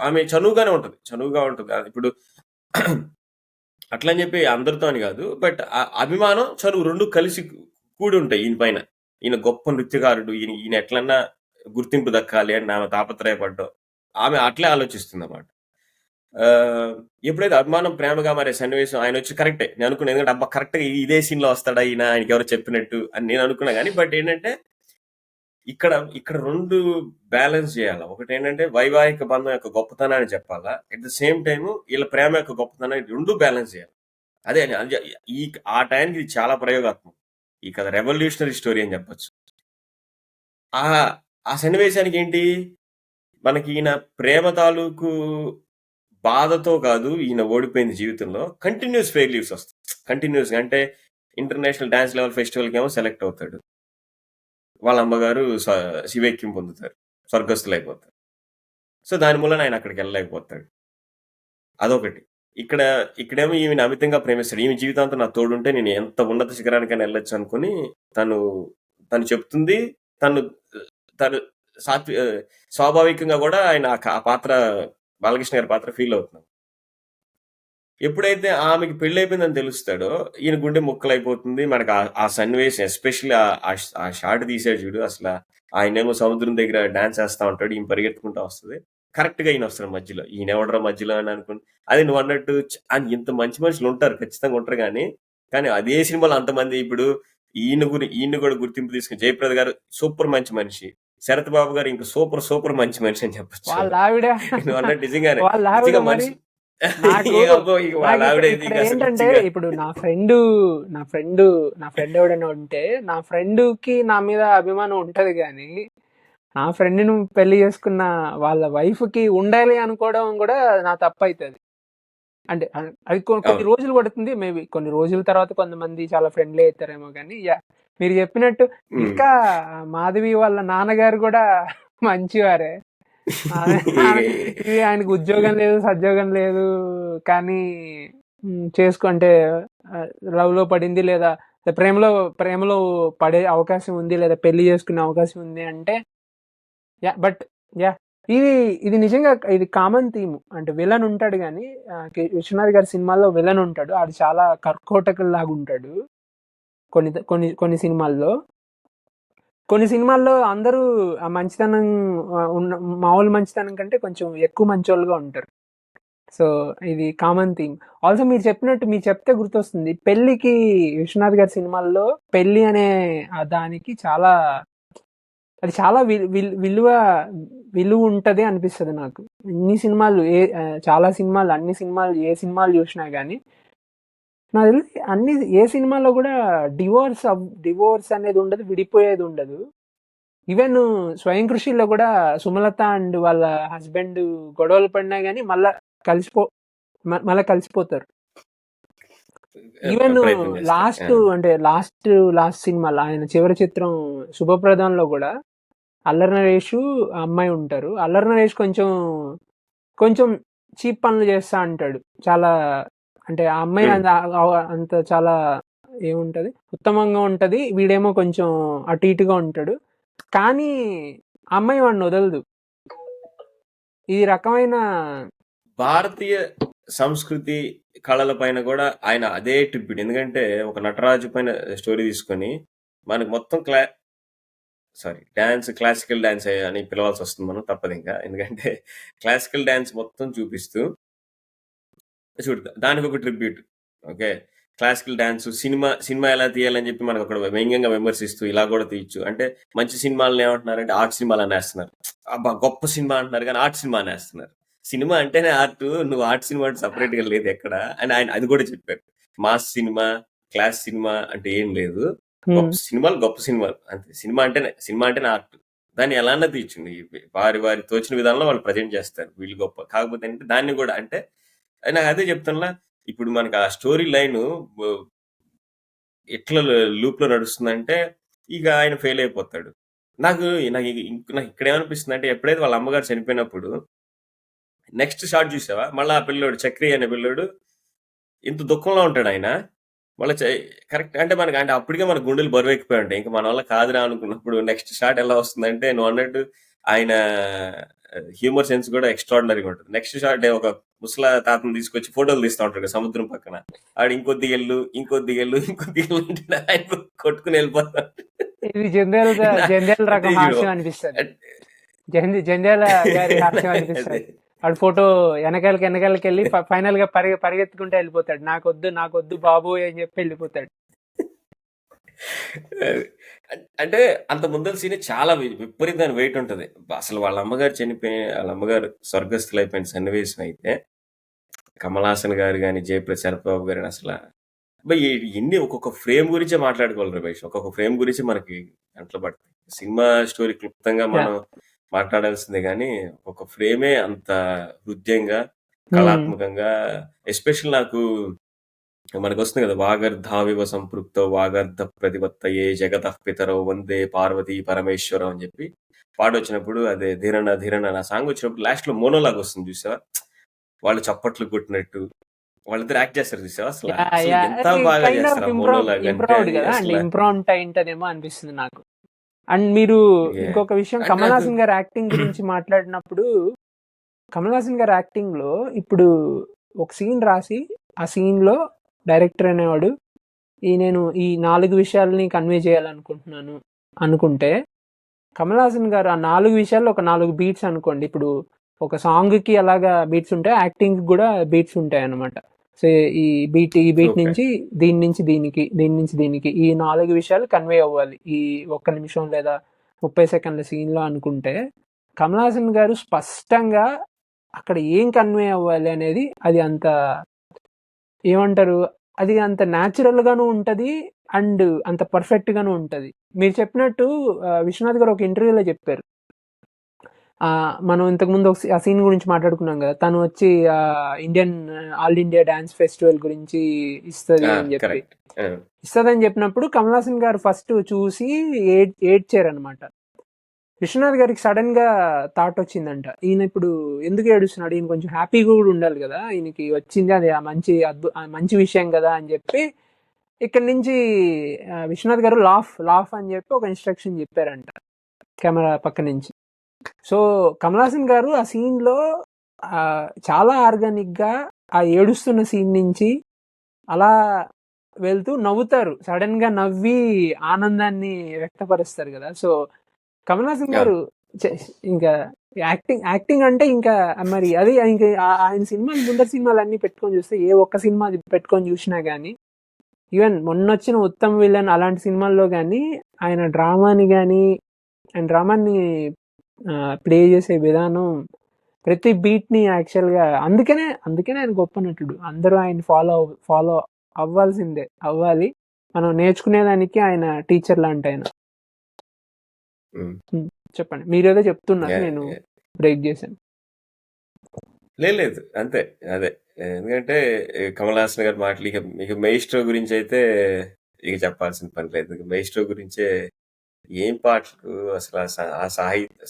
ఆమె చనువుగా ఉంటుంది. ఇప్పుడు అట్లని చెప్పి అందరితో అని కాదు, బట్ అభిమానం చనువు రెండు కలిసి కూడి ఉంటాయి ఈయన పైన. ఈయన గొప్ప నృత్యకారుడు, ఈయన ఎట్లన్నా గుర్తింపు దక్కాలి అని ఆమె తాపత్రయపడ్డం, ఆమె అట్లే ఆలోచిస్తుంది అన్నమాట. ఎప్పుడైతే అభిమానం ప్రేమగా మారే సన్నివేశం ఆయన వచ్చి కరెక్టే నేను అనుకున్నాను. ఎందుకంటే అబ్బా కరెక్ట్గా ఇదే సీన్లో వస్తాడా ఆయనకి ఎవరు చెప్పినట్టు అని నేను అనుకున్నా. కానీ బట్ ఏంటంటే ఇక్కడ రెండు బ్యాలెన్స్ చేయాలి. ఒకటి ఏంటంటే వైవాహిక బంధం యొక్క గొప్పతనాన్ని చెప్పాలా, అట్ ద సేమ్ టైం వీళ్ళ ప్రేమ యొక్క గొప్పతనాన్ని రెండు బ్యాలెన్స్ చేయాలి. అదే ఆ టైంకి ఇది చాలా ప్రయోగాత్మకం. ఈ కథ రెవల్యూషనరీ స్టోరీ అని చెప్పొచ్చు. ఆ సన్నివేశానికి ఏంటి, మనకి ఈయన ప్రేమ తాలూకు బాధతో కాదు ఈయన ఓడిపోయింది జీవితంలో, కంటిన్యూస్ ఫెయిల్యూర్స్ వస్తాయి. కంటిన్యూస్గా అంటే ఇంటర్నేషనల్ డాన్స్ లెవెల్ ఫెస్టివల్కి ఏమో సెలెక్ట్ అవుతాడు, వాళ్ళ అమ్మగారు శివైక్యం పొందుతారు, స్వర్గస్థులు అయిపోతారు. సో దాని మూలన ఆయన అక్కడికి వెళ్ళలేకపోతాడు. అదొకటి. ఇక్కడేమో ఈమెను అమితంగా ప్రేమిస్తాడు. ఈమె జీవితాంతం నా తోడుంటే నేను ఎంత ఉన్నత శిఖరానికైనా వెళ్ళొచ్చు అనుకుని తను చెప్తుంది. తను స్వాభావికంగా కూడా ఆయన ఆ పాత్ర, బాలకృష్ణ గారి పాత్ర ఫీల్ అవుతున్నాడు. ఎప్పుడైతే ఆమెకి పెళ్లి అయిపోయిందని తెలుస్తాడో ఈయన గుండె ముక్కలైపోతుంది. మనకు ఆ సన్నివేశం, ఎస్పెషల్లీ ఆ షాట్ తీసాడు చూడు, అసలు ఆయనేమో సముద్రం దగ్గర డాన్స్ చేస్తా ఉంటాడు, ఈయన పరిగెత్తుకుంటా వస్తుంది, కరెక్ట్ గా ఈయన వస్తాడు మధ్యలో. ఈయన ఎవడరా మధ్యలో అని అనుకుంటే, అది నువ్వు అన్నట్టు ఇంత మంచి మనుషులు ఉంటారు, ఖచ్చితంగా ఉంటారు. కానీ అదే సినిమాలో అంతమంది, ఇప్పుడు ఈయన కూడా గుర్తింపు తీసుకుని జయప్రద గారు సూపర్ మంచి మనిషి, శరత్ బాబు గారు ఇంకా సూపర్ మంచి మనిషి అని చెప్పచ్చు. వాళ్ళ ఆవిడ నువ్వు అన్నట్టు నిజంగానే మనిషి నాకు అబ్బో ఇక వాళ్ళ నాకు ఆవిడ ఇక్కడ ఇక అసలు ఏంటంటే పిచ్చిగా ఇప్పుడు నా ఫ్రెండ్ ఎవడైనా ఉంటే నా ఫ్రెండ్ కి నా మీద అభిమానం ఉంటది కానీ నా ఫ్రెండ్ ను పెళ్లి చేసుకున్న వాళ్ళ వైఫ్ కి ఉండాలి అనుకోవడం కూడా నా తప్పు అవుతుంది. అంటే అది కొన్ని అవును రోజులు పడుతుంది, మేబీ కొన్ని రోజుల తర్వాత కొంతమంది చాలా ఫ్రెండ్లీ అవుతారేమో కానీ మీరు చెప్పినట్టు ఉమ్. ఇంకా మాధవి వాళ్ళ నాన్నగారు కూడా మంచివారే. ఇది ఆయనకు ఉద్యోగం లేదు, సద్యోగం లేదు, కానీ చేసుకుంటే లవ్ లో పడింది లేదా ప్రేమలో ప్రేమలో పడే అవకాశం ఉంది లేదా పెళ్లి చేసుకునే అవకాశం ఉంది అంటే బట్ ఇది ఇది నిజంగా ఇది కామన్ థీమ్. అంటే విలన్ ఉంటాడు కానీ విశ్వనాథ్ గారి సినిమాల్లో విలన్ ఉంటాడు, అది చాలా కర్కోటకుల్లాగా ఉంటాడు. కొన్ని కొన్ని కొన్ని సినిమాల్లో కొన్ని సినిమాల్లో అందరూ ఆ మంచితనం ఉన్న మామూలు మంచితనం కంటే కొంచెం ఎక్కువ మంచోళ్ళుగా ఉంటారు. సో ఇది కామన్ థీమ్. ఆల్సో మీరు చెప్పినట్టు మీరు చెప్తే గుర్తొస్తుంది, పెళ్లికి విశ్వనాథ్ గారి సినిమాల్లో పెళ్లి అనే దానికి చాలా అది చాలా విలువ ఉంటది అనిపిస్తుంది నాకు. ఇన్ని సినిమాలు చాలా సినిమాలు అన్ని సినిమాలు ఏ సినిమాలు చూసినా కానీ నాకు తెలిసి అన్ని ఏ సినిమాలో కూడా డివోర్స్ అనేది ఉండదు, విడిపోయేది ఉండదు. ఈవెన్ స్వయం కృషిలో కూడా సుమలత అండ్ వాళ్ళ హస్బెండ్ గొడవలు పడినా గానీ మళ్ళా కలిసిపోతారు. ఈవెన్ ప్రయత్నం చేస్తారు. లాస్ట్ సినిమాలో ఆయన చివరి చిత్రం శుభప్రదంలో కూడా అల్లరి నరేష్ అమ్మాయి ఉంటారు. అల్లరి నరేష్ కొంచెం చీప్ పనులు చేస్తా అంటాడు చాలా. అంటే ఆ అమ్మాయి అంత చాలా ఏముంటది, ఉత్తమంగా ఉంటది, వీడేమో కొంచెం అటు ఇటుగా ఉంటాడు, కానీ అమ్మాయి వాడిని వదలదు. ఈ రకమైన భారతీయ సంస్కృతి కళల పైన కూడా ఆయన అదే ట్రిబ్యూట్. ఎందుకంటే ఒక నటరాజు పైన స్టోరీ తీసుకొని మనకు మొత్తం క్లాసికల్ డాన్స్ అని పిలవాల్సి వస్తుంది మనం, తప్పదు ఇంకా. ఎందుకంటే క్లాసికల్ డాన్స్ మొత్తం చూపిస్తూ చూడు దానికి ఒక tribute. Okay, classical dance cinema ఎలా తీయాలని చెప్పి మనకు అక్కడ వ్యంగ్యంగా విమర్శిస్తూ ఇలా కూడా తీయచ్చు. అంటే మంచి సినిమాలను ఏమంటున్నారంటే ఆర్ట్ సినిమాలు అనేస్తున్నారు. అబ్బా గొప్ప సినిమా అంటున్నారు కానీ ఆర్ట్ సినిమా అనేస్తున్నారు. సినిమా అంటేనే ఆర్ట్, నువ్వు ఆర్ట్ సినిమా అంటే సపరేట్ గా లేదు ఎక్కడ అని ఆయన అది కూడా చెప్పారు. మాస్ సినిమా, క్లాస్ సినిమా అంటే ఏం లేదు, గొప్ప సినిమాలు అంతే. సినిమా అంటేనే ఆర్ట్. దాన్ని ఎలాన్నా తీర్చుంది వారి తోచిన విధానంలో వాళ్ళు ప్రజెంట్ చేస్తారు. వీళ్ళు గొప్ప కాకపోతే అంటే దాన్ని కూడా అంటే నాకు అదే చెప్తున్నా. ఇప్పుడు మనకి ఆ స్టోరీ లైన్ ఎట్లా లూప్ లో నడుస్తుందంటే ఇక ఆయన ఫెయిల్ అయిపోతాడు. నాకు ఇక్కడ ఏమనిపిస్తుంది అంటే ఎప్పుడైతే వాళ్ళ అమ్మగారు చనిపోయినప్పుడు నెక్స్ట్ షాట్ చూసావా, మళ్ళీ ఆ పిల్లోడు చక్రి అనే పిల్లోడు ఇంత దుఃఖంలో ఉంటాడు ఆయన. మళ్ళీ కరెక్ట్ అంటే మనకి అంటే అప్పటికే మన గుండెలు బరువెక్కిపోయి ఉంటాయి, ఇంకా మన వల్ల కాదురా అనుకున్నప్పుడు నెక్స్ట్ షాట్ ఎలా వస్తుందంటే నువ్వు అన్నట్టు ఆయన హ్యూమర్ సెన్స్ కూడా ఎక్స్ట్రాడినరీగా ఉంటుంది. నెక్స్ట్ షాట్ ఒక ముసలా తాతను తీసుకొచ్చి ఫోటోలు తీస్తూ ఉంటాడు సముద్రం పక్కన. ఆడు ఇంకొద్ది ఎల్లు అంటే ఆయన కొట్టుకుని వెళ్ళిపోతాడు. ఇది జంధ్యాల రకం హాస్యం అనిపిస్తుంది, జంధ్యాల గారి హాస్యం అనిపిస్తుంది. వాడు ఫోటో వెనకాలకి వెళ్ళి ఫైనల్ గా పరిగెత్తుకుంటే వెళ్ళిపోతాడు, నాకొద్దు బాబు అని చెప్పి వెళ్ళిపోతాడు. అంటే అంత ముందర సీన్ చాలా విపరీతమైన వెయిట్ ఉంటది. అసలు వాళ్ళ అమ్మగారు స్వర్గస్థులైపోయిన సన్నివేశం అయితే కమల్ హాసన్ గారు కానీ జయప్రద శరత్ బాబు గారు అసలు ఎన్ని ఒక్కొక్క ఫ్రేమ్ గురించే మాట్లాడుకోవాలి రమేష్. ఒక్కొక్క ఫ్రేమ్ గురించి మనకి గంటలు పడుతుంది. సినిమా స్టోరీ క్లుప్తంగా మనం మాట్లాడాల్సిందే కానీ ఒక ఫ్రేమే అంత హృదయంగా కళాత్మకంగా. ఎస్పెషల్ నాకు మనకు వస్తుంది కదా, వాగర్ధావివ సంపృక్తో వాగర్ధ ప్రతిపత్త ఏ జగత పితరో వందే పార్వతీ పరమేశ్వరం అని చెప్పి పాట వచ్చినప్పుడు అదే ధీరణ నా సాంగ్ వచ్చినప్పుడు లాస్ట్ లో మోనోలాగ్ వస్తుంది చూసావా, వాళ్ళు చప్పట్లు కొట్టినట్టు వాళ్ళిద్దరు యాక్ట్ చేస్తారు చూసావా, అసలు ఎంత బాగా చేస్తారు మోనోలాగ్ అంటే ఉంటదేమో అనిపిస్తుంది నాకు. అండ్ మీరు ఇంకొక విషయం కమల్ హాసన్ గారి యాక్టింగ్ గురించి మాట్లాడినప్పుడు, కమల్ హాసన్ గారి యాక్టింగ్ లో ఇప్పుడు ఒక సీన్ రాసి ఆ సీన్ లో డైరెక్టర్ అనేవాడు నేను ఈ 4 విషయాలని కన్వే చేయాలనుకుంటున్నాను అనుకుంటే, కమల్ హాసన్ గారు ఆ 4 విషయాల్లో ఒక 4 బీట్స్ అనుకోండి, ఇప్పుడు ఒక సాంగ్ కి అలాగా బీట్స్ ఉంటాయి, యాక్టింగ్ కూడా బీట్స్ ఉంటాయి అనమాట. సో ఈ బీట్ నుంచి దీని నుంచి దీనికి ఈ 4 విషయాలు కన్వే అవ్వాలి ఈ 1 నిమిషం లేదా 30 సెకండ్ల సీన్ లో అనుకుంటే, కమల్ హాసన్ గారు స్పష్టంగా అక్కడ ఏం కన్వే అవ్వాలి అనేది అది అంత ఏమంటారు, అది అంత న్యాచురల్ గాను ఉంటది అండ్ అంత పర్ఫెక్ట్ గాను ఉంటది. మీరు చెప్పినట్టు విశ్వనాథ్ గారు ఒక ఇంటర్వ్యూలో చెప్పారు. మనం ఇంతకుముందు ఆ సీన్ గురించి మాట్లాడుకున్నాం కదా, తను వచ్చి Indian all India dance festival గురించి ఇస్తుంది అని చెప్పి కరెక్ట్. ఇస్తుందని చెప్పినప్పుడు కమల్ హాసన్ గారు ఫస్ట్ చూసి ఏడ్చారనమాట. విశ్వనాథ్ గారికి సడన్ గా థాట్ వచ్చిందంట, ఈయన ఇప్పుడు ఎందుకు ఏడుస్తున్నాడు, ఈయన కొంచెం హ్యాపీగా కూడా ఉండాలి కదా, ఈయనకి వచ్చింది అది మంచి విషయం కదా అని చెప్పి ఇక్కడ నుంచి విశ్వనాథ్ గారు లాఫ్ అని చెప్పి ఒక ఇన్స్ట్రక్షన్ చెప్పారంట కెమెరా పక్క నుంచి. సో కమల్ హాసన్ గారు ఆ సీన్ లో చాలా ఆర్గానిక్ గా ఆ ఏడుస్తున్న సీన్ నుంచి అలా వెళ్తూ నవ్వుతారు, సడన్ గా నవ్వి ఆనందాన్ని వ్యక్తపరుస్తారు కదా. సో కమల్ హాసన్ గారు ఇంకా యాక్టింగ్ అంటే ఇంకా మరి అది ఇంకా ఆయన సినిమాలు ముందర సినిమాలు అన్ని పెట్టుకొని చూస్తే ఏ ఒక్క సినిమా పెట్టుకొని చూసినా గానీ, ఈవెన్ మొన్న వచ్చిన ఉత్తమ్ విలన్ అలాంటి సినిమాల్లో కానీ ఆయన డ్రామాని ప్లే చేసే విధానం, ప్రతి బీట్ ని యాక్చువల్ గా అందుకనే ఆయన గొప్ప నటుడు. అందరూ ఆయన ఫాలో అవ్వాలి. మనం నేర్చుకునేదానికి ఆయన టీచర్ లాంటి ఆయన. చెప్పండి, మీరేదో చెప్తున్నారు, నేను బ్రేక్ చేశాను. లేదు అంతే, అదే ఎందుకంటే కమల్ హాసన్ గారి మాటలు ఇక మెయిస్ట్రో గురించి అయితే ఇక చెప్పాల్సిన పని లేదు. మెయిస్ట్రో గురించే ఏం పాటలు అసలు, ఆ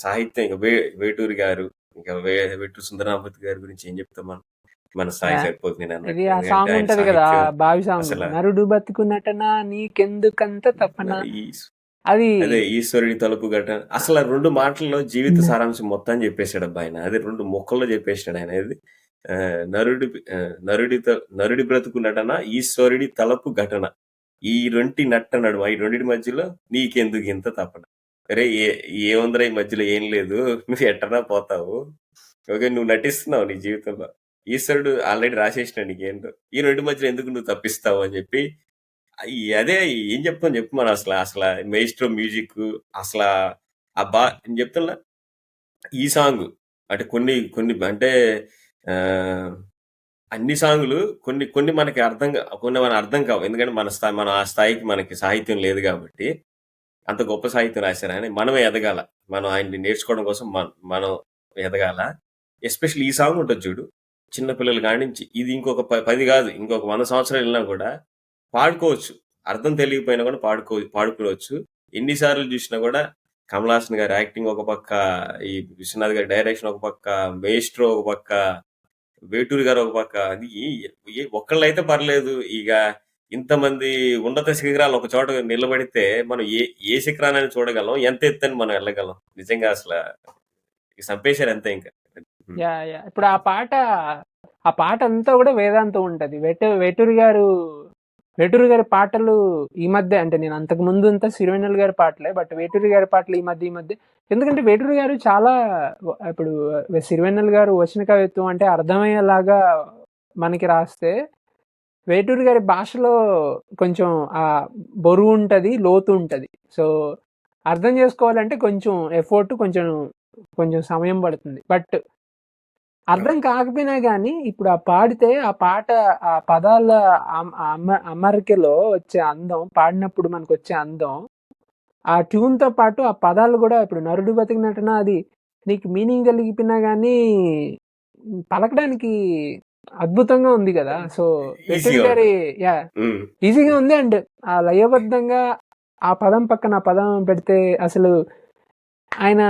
సాహిత్యం ఇక వేటూరి గారు, ఇంకా వేటూరి సుందరరామూర్తి గారి గురించి ఏం చెప్తాం మనం, మన స్థాయి సరిపోతుంది. ఇది ఆ సాంగ్ ఉంటది కదా, బావి సాంగ్, నరుడు బతుకున్నటనా నీకెందుకంత తప్పన, అది అదే ఈశ్వరుడి తలుపు గట్ట. అసలు 2 మాటల్లో జీవిత సారాంశం మొత్తం చెప్పేశాడు అబ్బా ఆయన. అదే 2 మొక్కల్లో చెప్పేశాడు ఆయన. అది నరుడి బ్రతుకు నటన, ఈశ్వరుడి తలపు ఘటన, ఈ 2 నట్టనడు, ఈ 2 మధ్యలో నీకెందుకు ఇంత తప్పన. అరే ఏముందిరా ఈ మధ్యలో, ఏం లేదు, నువ్వు ఎట్టనా పోతావు, ఓకే నువ్వు నటిస్తున్నావు నీ జీవితంలో, ఈశ్వరుడు ఆల్రెడీ రాసేసినాడు నీకేంటో, ఈ 2 మధ్యలో ఎందుకు నువ్వు తప్పిస్తావు అని చెప్పి. అదే ఏం చెప్తాను చెప్పు మనం, అసలు మెయిస్ట్రో మ్యూజిక్ అసలు నేను చెప్తున్నా. ఈ సాంగ్ అంటే కొన్ని అంటే అన్ని సాంగులు కొన్ని మనకి కొన్ని మన అర్థం కావు, ఎందుకంటే మన ఆ స్థాయికి మనకి సాహిత్యం లేదు కాబట్టి. అంత గొప్ప సాహిత్యం రాశారు ఆయన, మనమే ఎదగాల, మనం ఆయన్ని నేర్చుకోవడం కోసం మనం ఎదగాల. ఎస్పెషల్లీ ఈ సాంగ్ ఉంటుంది చూడు, చిన్నపిల్లలు కానించి ఇది ఇంకొక 10 కాదు, ఇంకొక 100 సంవత్సరాలు వెళ్ళినా కూడా పాడుకోవచ్చు, అర్థం తెలియకపోయినా కూడా పాడుకోవచ్చు. ఎన్నిసార్లు చూసినా కూడా కమల్ హాసన్ గారి యాక్టింగ్ ఒక పక్క, ఈ విశ్వనాథ్ గారి డైరెక్షన్ ఒక పక్క, మేస్ట్రో ఒక పక్క, వేటూరి గారు ఒక పక్క, అది ఒక్కళ్ళైతే పర్లేదు. ఇక ఇంతమంది ఉన్నత శిఖరాలు ఒక చోట నిలబడితే మనం ఏ శిఖరాన్ని చూడగలం, ఎంత ఎత్తని మనం వెళ్ళగలం. నిజంగా అసలు సంపేశారు అంతే ఇంకా. ఇప్పుడు ఆ పాట అంతా కూడా వేదాంతం ఉంటది. వేటూరి గారి పాటలు ఈ మధ్య, అంటే నేను అంతకు ముందు అంతా సిరివెన్నెల గారి పాటలే, బట్ వేటూరి గారి పాటలు ఈ మధ్య ఎందుకంటే వేటూరి గారు చాలా, ఇప్పుడు సిరివెన్నెల గారు వచన కవిత్వం అంటే అర్థమయ్యేలాగా మనకి రాస్తే, వేటూరి గారి భాషలో కొంచెం ఆ బరువు ఉంటది, లోతు ఉంటది. సో అర్థం చేసుకోవాలంటే కొంచెం ఎఫర్ట్, కొంచెం సమయం పడుతుంది. బట్ అర్థం కాకపోయినా గానీ ఇప్పుడు ఆ పాడితే ఆ పాట, ఆ పదాల అమరికలో వచ్చే అందం, పాడినప్పుడు మనకు వచ్చే అందం, ఆ ట్యూన్ తో పాటు ఆ పదాలు కూడా, ఇప్పుడు నరుడు బతికినట్టున అది నీకు మీనింగ్ కలిగిపోయినా గానీ పలకడానికి అద్భుతంగా ఉంది కదా. సో వేటూరి గారి ఈజీగా ఉంది. అండ్ ఆ లయబద్ధంగా ఆ పదం పక్కన ఆ పదం పెడితే అసలు ఆయన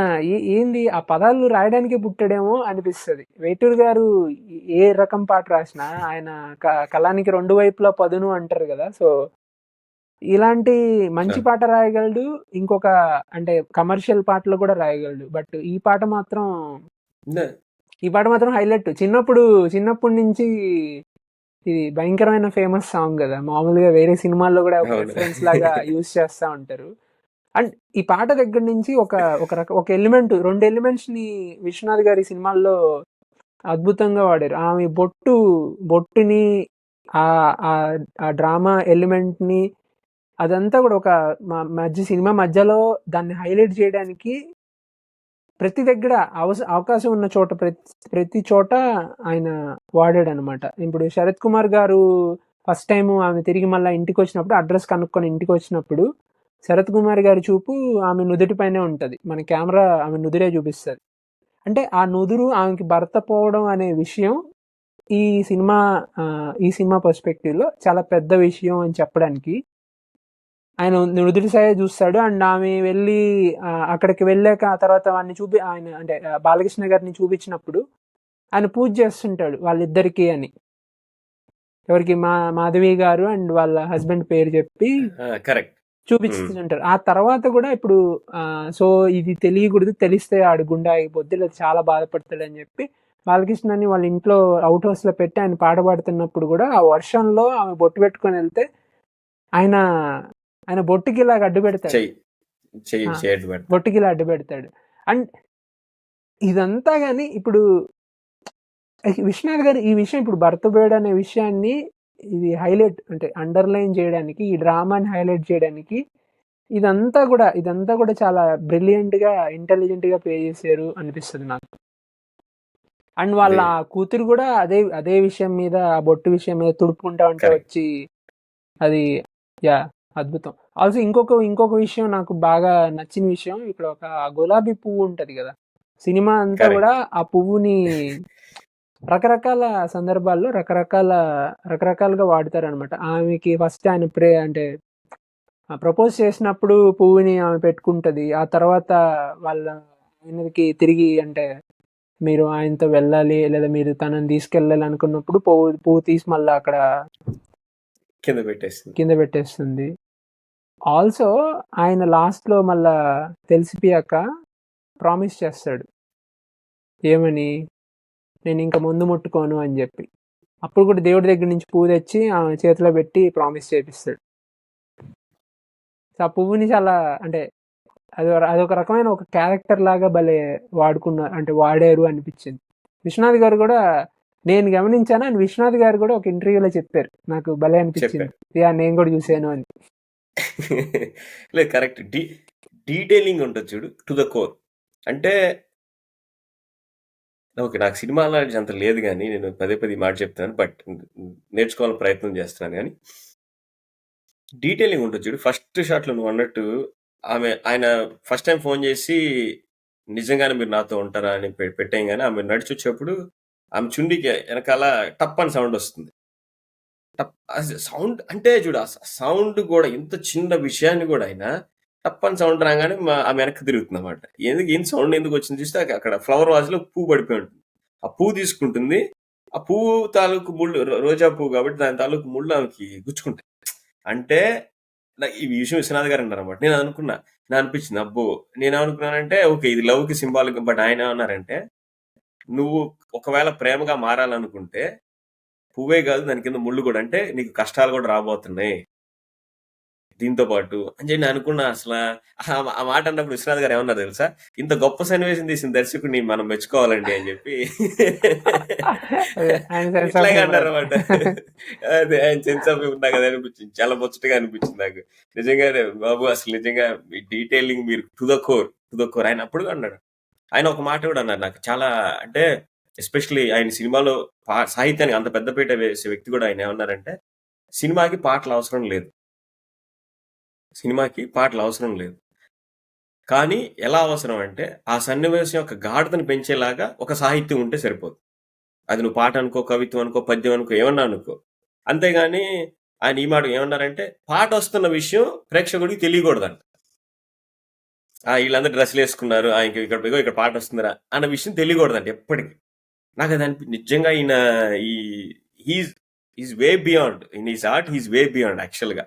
ఏంది ఆ పదాలు రాయడానికే పుట్టాడేమో అనిపిస్తుంది. వేటూరి గారు ఏ రకం పాట రాసినా ఆయన కళానికి 2 వైపులా పదును అంటారు కదా. సో ఇలాంటి మంచి పాట రాయగలడు, ఇంకొక అంటే కమర్షియల్ పాటలు కూడా రాయగలడు. బట్ ఈ పాట మాత్రం హైలైట్. చిన్నప్పటి నుంచి ఇది భయంకరమైన ఫేమస్ సాంగ్ కదా, మామూలుగా వేరే సినిమాల్లో కూడా రిఫరెన్స్ లాగా యూజ్ చేస్తా ఉంటారు. అండ్ ఈ పాట దగ్గర నుంచి ఒక ఎలిమెంట్, 2 ఎలిమెంట్స్ ని విశ్వనాథ్ గారి సినిమాల్లో అద్భుతంగా వాడారు. ఆమె బొట్టుని, ఆ డ్రామా ఎలిమెంట్ ని, అదంతా కూడా ఒక సినిమా మధ్యలో దాన్ని హైలైట్ చేయడానికి ప్రతి దగ్గర అవకాశం ఉన్న చోట ప్రతి చోట ఆయన వాడాడనమాట. ఇప్పుడు శరత్ కుమార్ గారు ఫస్ట్ టైం ఆమె తిరిగి మళ్ళీ ఇంటికి వచ్చినప్పుడు, అడ్రస్ కనుక్కొని ఇంటికి వచ్చినప్పుడు, శరత్ కుమార్ గారి చూపు ఆమె నుదుటి పైనే ఉంటుంది. మన కెమెరా ఆమె నుదురే చూపిస్తుంది. అంటే ఆ నుదురు ఆమెకి భర్త పోవడం అనే విషయం ఈ సినిమా పర్స్పెక్టివ్లో చాలా పెద్ద విషయం అని చెప్పడానికి ఆయన నుదుటి సాయే చూస్తాడు. అండ్ ఆమె వెళ్ళి అక్కడికి వెళ్ళాక ఆ తర్వాత ఆయన అంటే బాలకృష్ణ గారిని చూపించినప్పుడు ఆయన పూజ చేస్తుంటాడు వాళ్ళిద్దరికి అని. ఎవరికి మాధవి గారు అండ్ వాళ్ళ హస్బెండ్ పేరు చెప్పి కరెక్ట్ చూపిస్తుంటారు. ఆ తర్వాత కూడా ఇప్పుడు సో ఇది తెలియకూడదు, తెలిస్తే ఆడు గుండె ఆగిపోద్ది లేదా చాలా బాధపడతాడు అని చెప్పి బాలకృష్ణని వాళ్ళ ఇంట్లో అవుట్ హౌస్ లో పెట్టి ఆయన పాట పాడుతున్నప్పుడు కూడా ఆ వర్షంలో ఆమె బొట్టు పెట్టుకొని వెళ్తే ఆయన బొట్టుకి ఇలా అడ్డు పెడతాడు, బొట్టుకి ఇలా అడ్డు పెడతాడు. అండ్ ఇదంతా గాని ఇప్పుడు విశ్వనాథ్ గారు ఈ విషయం ఇప్పుడు భర్త బేడ్ అనే విషయాన్ని ఇది హైలైట్ అంటే అండర్లైన్ చేయడానికి, ఈ డ్రామాని హైలైట్ చేయడానికి ఇదంతా కూడా చాలా బ్రిలియంట్ గా ఇంటెలిజెంట్ గా ప్లే చేశారు అనిపిస్తుంది నాకు. అండ్ వాళ్ళ కూతురు కూడా అదే విషయం మీద, ఆ బొట్టు విషయం మీద తుడుపుకుంటా ఉంటే వచ్చి అది అద్భుతం. ఆల్సో ఇంకొక విషయం నాకు బాగా నచ్చిన విషయం, ఇక్కడ ఒక గులాబీ పువ్వు ఉంటది కదా, సినిమా అంతా కూడా ఆ పువ్వుని రకరకాల సందర్భాల్లో రకరకాలుగా వాడతారనమాట. ఆమెకి ఫస్ట్ ఆయన అంటే ప్రపోజ్ చేసినప్పుడు పువ్వుని ఆమె పెట్టుకుంటది. ఆ తర్వాత వాళ్ళ ఆయనకి తిరిగి అంటే మీరు ఆయనతో వెళ్ళాలి లేదా మీరు తనని తీసుకెళ్ళాలి అనుకున్నప్పుడు పువ్వు తీసి మళ్ళీ అక్కడ కింద పెట్టేస్తుంది. ఆల్సో ఆయన లాస్ట్ లో మళ్ళా తెలిసిపోయాక ప్రామిస్ చేస్తాడు, ఏమని, నేను ఇంకా ముందు ముట్టుకోను అని చెప్పి. అప్పుడు కూడా దేవుడి దగ్గర నుంచి పువ్వు తెచ్చి ఆమె చేతిలో పెట్టి ప్రామిస్ చేపిస్తాడు. ఆ పువ్వుని చాలా అంటే అదొక రకమైన ఒక క్యారెక్టర్ లాగా భలే వాడారు అనిపించింది. విశ్వనాథ్ గారు కూడా నేను గమనించాను, అని విశ్వనాథ్ గారు కూడా ఒక ఇంటర్వ్యూలో చెప్పారు, నాకు భలే అనిపించింది, నేను కూడా చూసాను అని. లేదు కరెక్ట్, డీటెయిలింగ్ ఉంటుంది చూడు, టు ద కోర్. అంటే ఓకే, నాకు సినిమా నాలెడ్జ్ అంత లేదు కానీ నేను పదే మాట చెప్తాను, బట్ నేర్చుకోవాలని ప్రయత్నం చేస్తున్నాను. కానీ డీటెయిలింగ్ ఉంటుంది చూడు. ఫస్ట్ షాట్లో నువ్వు అన్నట్టు ఆయన ఫస్ట్ టైం ఫోన్ చేసి నిజంగానే మీరు నాతో ఉంటారా అని పెట్టాం, కానీ ఆమె నడిచి వచ్చేప్పుడు ఆమె చుండికి వెనకాల టప్ అని సౌండ్ వస్తుంది. సౌండ్ అంటే చూడు, ఆ సౌండ్ కూడా ఇంత చిన్న విషయాన్ని కూడా ఆయన టప్ అని సౌండ్ రాగానే ఆమె వెనక్కి తిరుగుతుంది అన్నమాట. ఏం సౌండ్ ఎందుకు వచ్చింది చూస్తే అక్కడ ఫ్లవర్ వాజ్ లో పువ్వు పడిపోయి ఉంటుంది. ఆ పువ్వు తీసుకుంటుంది, ఆ పువ్వు తాలూకు ముళ్ళు రోజా పువ్వు కాబట్టి దాని తాలూకు ముళ్ళు ఆమెకి గుచ్చుకుంటాయి. అంటే ఈ విషయం విశ్వనాథ్ గారు అన్నారు అనమాట. నేను అనిపించింది, అబ్బో నేను అనుకున్నానంటే ఓకే ఇది లవ్ కి సింబాలిక్, బట్ ఆయన ఏమన్నారంటే నువ్వు ఒకవేళ ప్రేమగా మారాలనుకుంటే పువ్వే కాదు దాని కింద ముళ్ళు కూడా, అంటే నీకు కష్టాలు కూడా రాబోతున్నాయి దీంతో పాటు అని చెప్పి అనుకున్నా. అసలు ఆ మాట అన్నప్పుడు విశ్వనాథ్ గారు ఏమన్నారు తెలుసా, ఇంత గొప్ప సన్నివేశం తీసిన దర్శకుడిని మనం మెచ్చుకోవాలండి అని చెప్పి ఇట్లాగే అన్నారు అనమాట. అదే ఆయన సెన్స్ ఆఫ్ హ్యూమర్ నాకు అది అనిపించింది, చాలా ముచ్చటగా అనిపించింది నాకు. నిజంగానే బాబు, అసలు నిజంగా డీటెయిలింగ్ మీరు టు ద కోర్. ఆయన అప్పుడు అన్నాడు, ఆయన ఒక మాట కూడా అన్నారు నాకు చాలా, అంటే ఎస్పెషల్లీ ఆయన సినిమాలో సాహిత్యానికి అంత పెద్దపీట వేసే వ్యక్తి కూడా ఆయన ఏమన్నారంటే, సినిమాకి పాటలు అవసరం లేదు, కానీ ఎలా అవసరం అంటే ఆ సన్నివేశం యొక్క గాఢతను పెంచేలాగా ఒక సాహిత్యం ఉంటే సరిపోదు. అది నువ్వు పాట అనుకో, కవిత్వం అనుకో, పద్యం అనుకో, ఏమన్నా అనుకో. అంతేగాని ఆయన ఈ మాట ఏమన్నారంటే, పాట వస్తున్న విషయం ప్రేక్షకుడికి తెలియకూడదంట. వీళ్ళందరూ డ్రెస్సులు వేసుకున్నారు, ఇక్కడ పాట వస్తుందిరా అన్న విషయం తెలియకూడదంట ఎప్పటికీ. నాకు అది నిజంగా ఈయన is way beyond in his art, he's way beyond యాక్చువల్గా.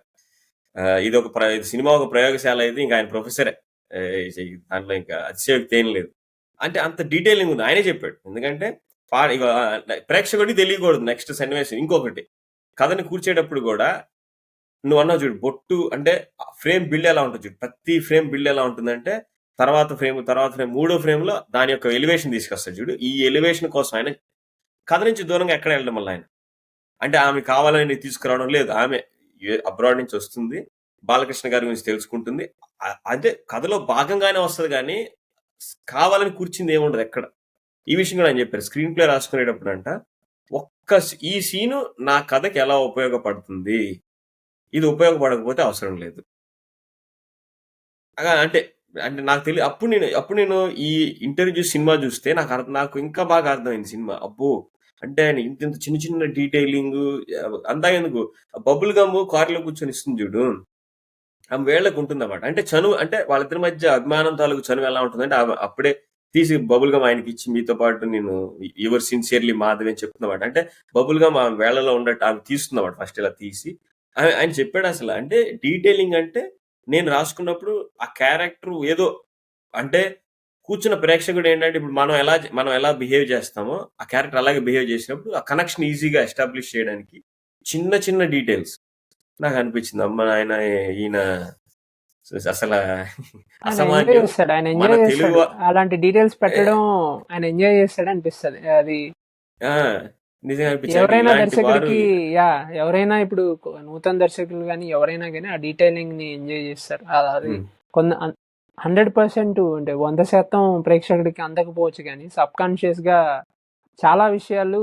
ఇది సినిమా ఒక ప్రయోగశాల అయితే ఇంకా ఆయన ప్రొఫెసరే, దాంట్లో ఇంకా అతిశయోక్తి ఏం లేదు. అంటే అంత డీటెయిలింగ్ ఉంది, ఆయనే చెప్పాడు. ఎందుకంటే ప్రేక్షకుడికి తెలియకూడదు నెక్స్ట్ సన్నివేశం. ఇంకొకటి, కథని కూర్చేటప్పుడు కూడా నువ్వు అన్నావు చూడు, బొట్టు అంటే ఫ్రేమ్ బిల్డ్ ఎలా ఉంటుంది చూడు, ప్రతి ఫ్రేమ్ బిల్డ్ ఎలా ఉంటుందంటే తర్వాత ఫ్రేమ్ మూడో ఫ్రేమ్ లో దాని యొక్క ఎలివేషన్ తీసుకొస్తాడు చూడు. ఈ ఎలివేషన్ కోసం ఆయన కథ నుంచి దూరంగా ఎక్కడ వెళ్ళడం వల్ల ఆయన, అంటే ఆమె కావాలని తీసుకురావడం లేదు, ఆమె అబ్రాడ్ నుంచి వస్తుంది, బాలకృష్ణ గారి గురించి తెలుసుకుంటుంది, అదే కథలో భాగంగానే వస్తుంది. కానీ కావాలని కూర్చింది ఏముండదు ఎక్కడ. ఈ విషయం కూడా ఆయన చెప్పారు. స్క్రీన్ ప్లే రాసుకునేటప్పుడు అంట ఈ సీను నా కథకి ఎలా ఉపయోగపడుతుంది, ఇది ఉపయోగపడకపోతే అవసరం లేదు. అంటే అంటే నాకు తెలియదు. అప్పుడు నేను ఈ ఇంటర్వ్యూ సినిమా చూస్తే నాకు ఇంకా బాగా అర్థమైంది సినిమా. అబ్బో, అంటే ఆయన ఇంత చిన్న చిన్న డీటెయిలింగ్ అంతా ఎందుకు, బబుల్ గమ్ కారులో కూర్చొని ఇస్తుంది చూడు, ఆమె వేళ్ళకు ఉంటుందన్నమాట. అంటే అంటే వాళ్ళిద్దరి మధ్య అభిమానం తాలూకు చనువు ఎలా ఉంటుందంటే అప్పుడే తీసి బబుల్ గమ్ ఆయనకి ఇచ్చి, మీతో పాటు నేను యువర్ సిన్సియర్లీ మాధవి అని చెప్తున్నమాట. అంటే బబుల్ గమ్ ఆమె వేళ్లలో ఉండట్టు ఆమె తీస్తున్నమాట ఫస్ట్ ఇలా తీసి. ఆయన చెప్పాడు అసలు, అంటే డీటెయిలింగ్ అంటే నేను రాసుకున్నప్పుడు ఆ క్యారెక్టర్ ఏదో, అంటే కూర్చున్న ప్రేక్షకుడు ఏంటంటే ఇప్పుడు మనం ఎలా బిహేవ్ చేస్తామో ఆ క్యారెక్టర్ అలాగే బిహేవ్ చేసినప్పుడు ఆ కనెక్షన్ ఈజీగా ఎస్టాబ్లిష్ చేయడానికి చిన్న చిన్న డీటెయిల్స్ నాకు అనిపించింది. అమ్మ ఆయన ఈయన అసలు ఆయన ఎంజాయ్ అసామాన్యం. చేస్తాడు, ఆయన మన ఎంజాయ్ తెలుగు చేస్తాడు అలాంటి డీటెయిల్స్ పెట్టడం. ఆయన ఎంజాయ్ చేస్తాడు అనిపిస్తుంది అది. నిజంగా అనిపించింది. ఎవరైనా ఇలాంటి వారు దర్శకుడికి ఎవరైనా ఇప్పుడు నూతన దర్శకులు కానీ ఎవరైనా కానీ ఆ డీటెయిలింగ్ ని ఎంజాయ్ చేస్తారు. అది 100% అంటే 100% ప్రేక్షకుడికి అందకపోవచ్చు, కానీ సబ్ కాన్షియస్ గా చాలా విషయాలు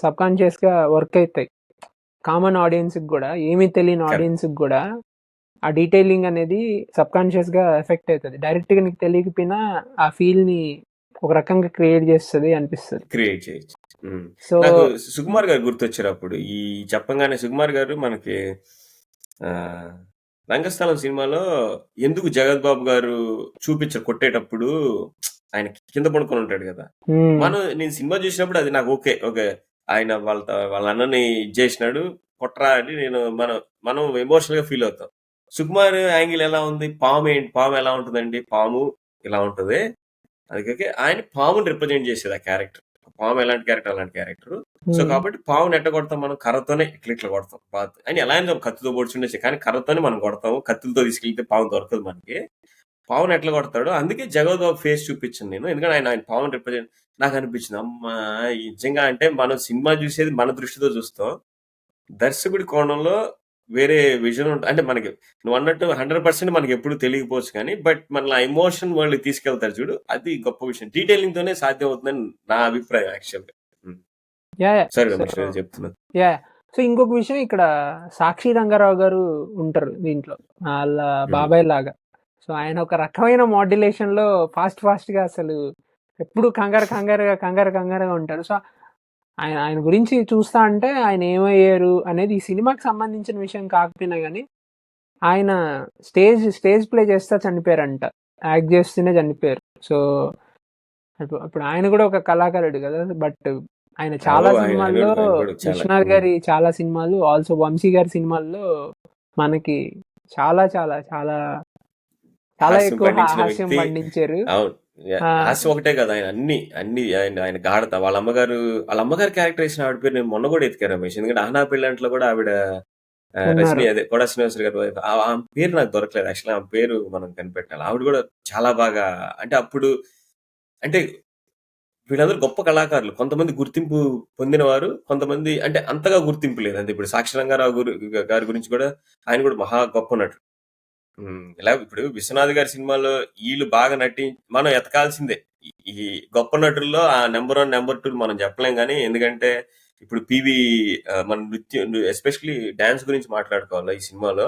సబ్ కాన్షియస్ గా వర్క్ అవుతాయి. కామన్ ఆడియన్స్ కి కూడా, ఏమీ తెలియని ఆడియన్స్ కి కూడా ఆ డీటెయిలింగ్ అనేది సబ్ కాన్షియస్ గా ఎఫెక్ట్ అవుతుంది. డైరెక్ట్ గా నీకు తెలియకపోయినా ఆ ఫీల్ ని ఒక రకంగా క్రియేట్ చేస్తుంది అనిపిస్తుంది. క్రియేట్ చేయొచ్చు. సో నాకు సుకుమార్ గారు గుర్తొచ్చారు అప్పుడు. ఈ చెప్పంగానే సుకుమార్ గారు మనకి రంగస్థలం సినిమాలో ఎందుకు జగత్ బాబు గారు చూపించారు కొట్టేటప్పుడు, ఆయన కింద పడుకొని ఉంటాడు కదా. నేను సినిమా చూసినప్పుడు అది నాకు ఓకే ఆయన వాళ్ళ అన్నని చేసినాడు కొట్రా అని మనం ఎమోషనల్ గా ఫీల్ అవుతాం. సుకుమార్ యాంగిల్ ఎలా ఉంది, పాము ఎలా ఉంటుందండి, పాము ఇలా ఉంటుంది. అది ఆయన పాముని రిప్రజెంట్ చేసేది ఆ క్యారెక్టర్. పాము ఎలాంటి క్యారెక్టర్ అలాంటి క్యారెక్టర్. సో కాబట్టి పాముని ఎట్ట కొడతాం మనం, కర్రతోనే ఇట్లా కొడతాం. అని ఎలా అయినా కత్తితో పొడిచుండేసి, కానీ కర్రతోనే మనం కొడతాము. కత్తులతో తీసుకెళ్తే పాము దొరకదు మనకి. పావును ఎట్లా కొడతాడు, అందుకే జగద్బాబు ఫేస్ చూపించాను నేను. ఎందుకంటే ఆయన పావును రిప్రజెంట్ నాకు అనిపించింది. అమ్మా నిజంగా, అంటే మనం సినిమా చూసేది మన దృష్టితో చూస్తాం, దర్శకుడి కోణంలో వేరే విజన్ ఉంటుంది. అంటే మనకి నువ్వు అన్నట్టు 100% మనకి ఎప్పుడు తెలియకపోవచ్చు, కానీ బట్ మన ఎమోషన్ వాళ్ళు తీసుకెళ్తారు చూడు, అది గొప్ప విషయం. డీటెయిలింగ్ తోనే సాధ్యం అవుతుందని నా అభిప్రాయం యాక్చువల్గా. సరే చెప్తున్నా. సో ఇంకొక విషయం, ఇక్కడ సాక్షి రంగారావు గారు ఉంటారు దీంట్లో, వాళ్ళ బాబాయ్ లాగా. సో ఆయన ఒక రకమైన మాడ్యులేషన్ లో ఫాస్ట్ గా అసలు ఎప్పుడు కంగారుగా ఉంటారు. సో ఆయన గురించి చూస్తా అంటే ఆయన ఏమయ్యారు అనేది ఈ సినిమాకి సంబంధించిన విషయం కాకపోయినా కానీ, ఆయన స్టేజ్ ప్లే చేస్తా చనిపోయారంట, యాక్ట్ చేస్తూనే చనిపోయారు. సో అప్పుడు ఆయన కూడా ఒక కళాకారుడు కదా. బట్ ఆయన చాలా సినిమాల్లో, విశ్వనాథ్ గారి చాలా సినిమాలు, ఆల్సో వంశీ గారి సినిమాల్లో మనకి చాలా చాలా చాలా చాలా ఎక్కువ హాస్యం పండించారు. హాస్యం ఒకటే కదా, ఆయన అన్ని ఆయన గాఢత. వాళ్ళ అమ్మగారు క్యారెక్టరేషన్ ఆవిడ పేరు నేను మొన్న కూడా ఎతికారు రమేష్. ఎందుకంటే ఆహనా పెళ్ళంట్లో కూడా ఆవిడ రజనీ, అదే కొడా శ్రీనివాసరావు గారు, ఆమె పేరు నాకు దొరకలేదు. యాక్చువల్లీ ఆమె పేరు మనం కనిపెట్టాలి. ఆవిడ కూడా చాలా బాగా, అంటే అప్పుడు అంటే వీళ్ళందరూ గొప్ప కళాకారులు. కొంతమంది గుర్తింపు పొందిన వారు, కొంతమంది అంటే అంతగా గుర్తింపు లేదు. అంటే ఇప్పుడు సాక్షి రంగారావు గారి గురించి కూడా, ఆయన కూడా మహా గొప్ప నటుడు. ఇలా ఇప్పుడు విశ్వనాథ్ గారి సినిమాలో వీళ్ళు బాగా మనం ఎతకాల్సిందే. ఈ గొప్ప నటుల్లో ఆ నెంబర్ 1 నెంబర్ 2 మనం చెప్పలేం. కానీ ఎందుకంటే ఇప్పుడు పివి మన నృత్యం, ఎస్పెషలీ డాన్స్ గురించి మాట్లాడుకోవాలి. ఈ సినిమాలో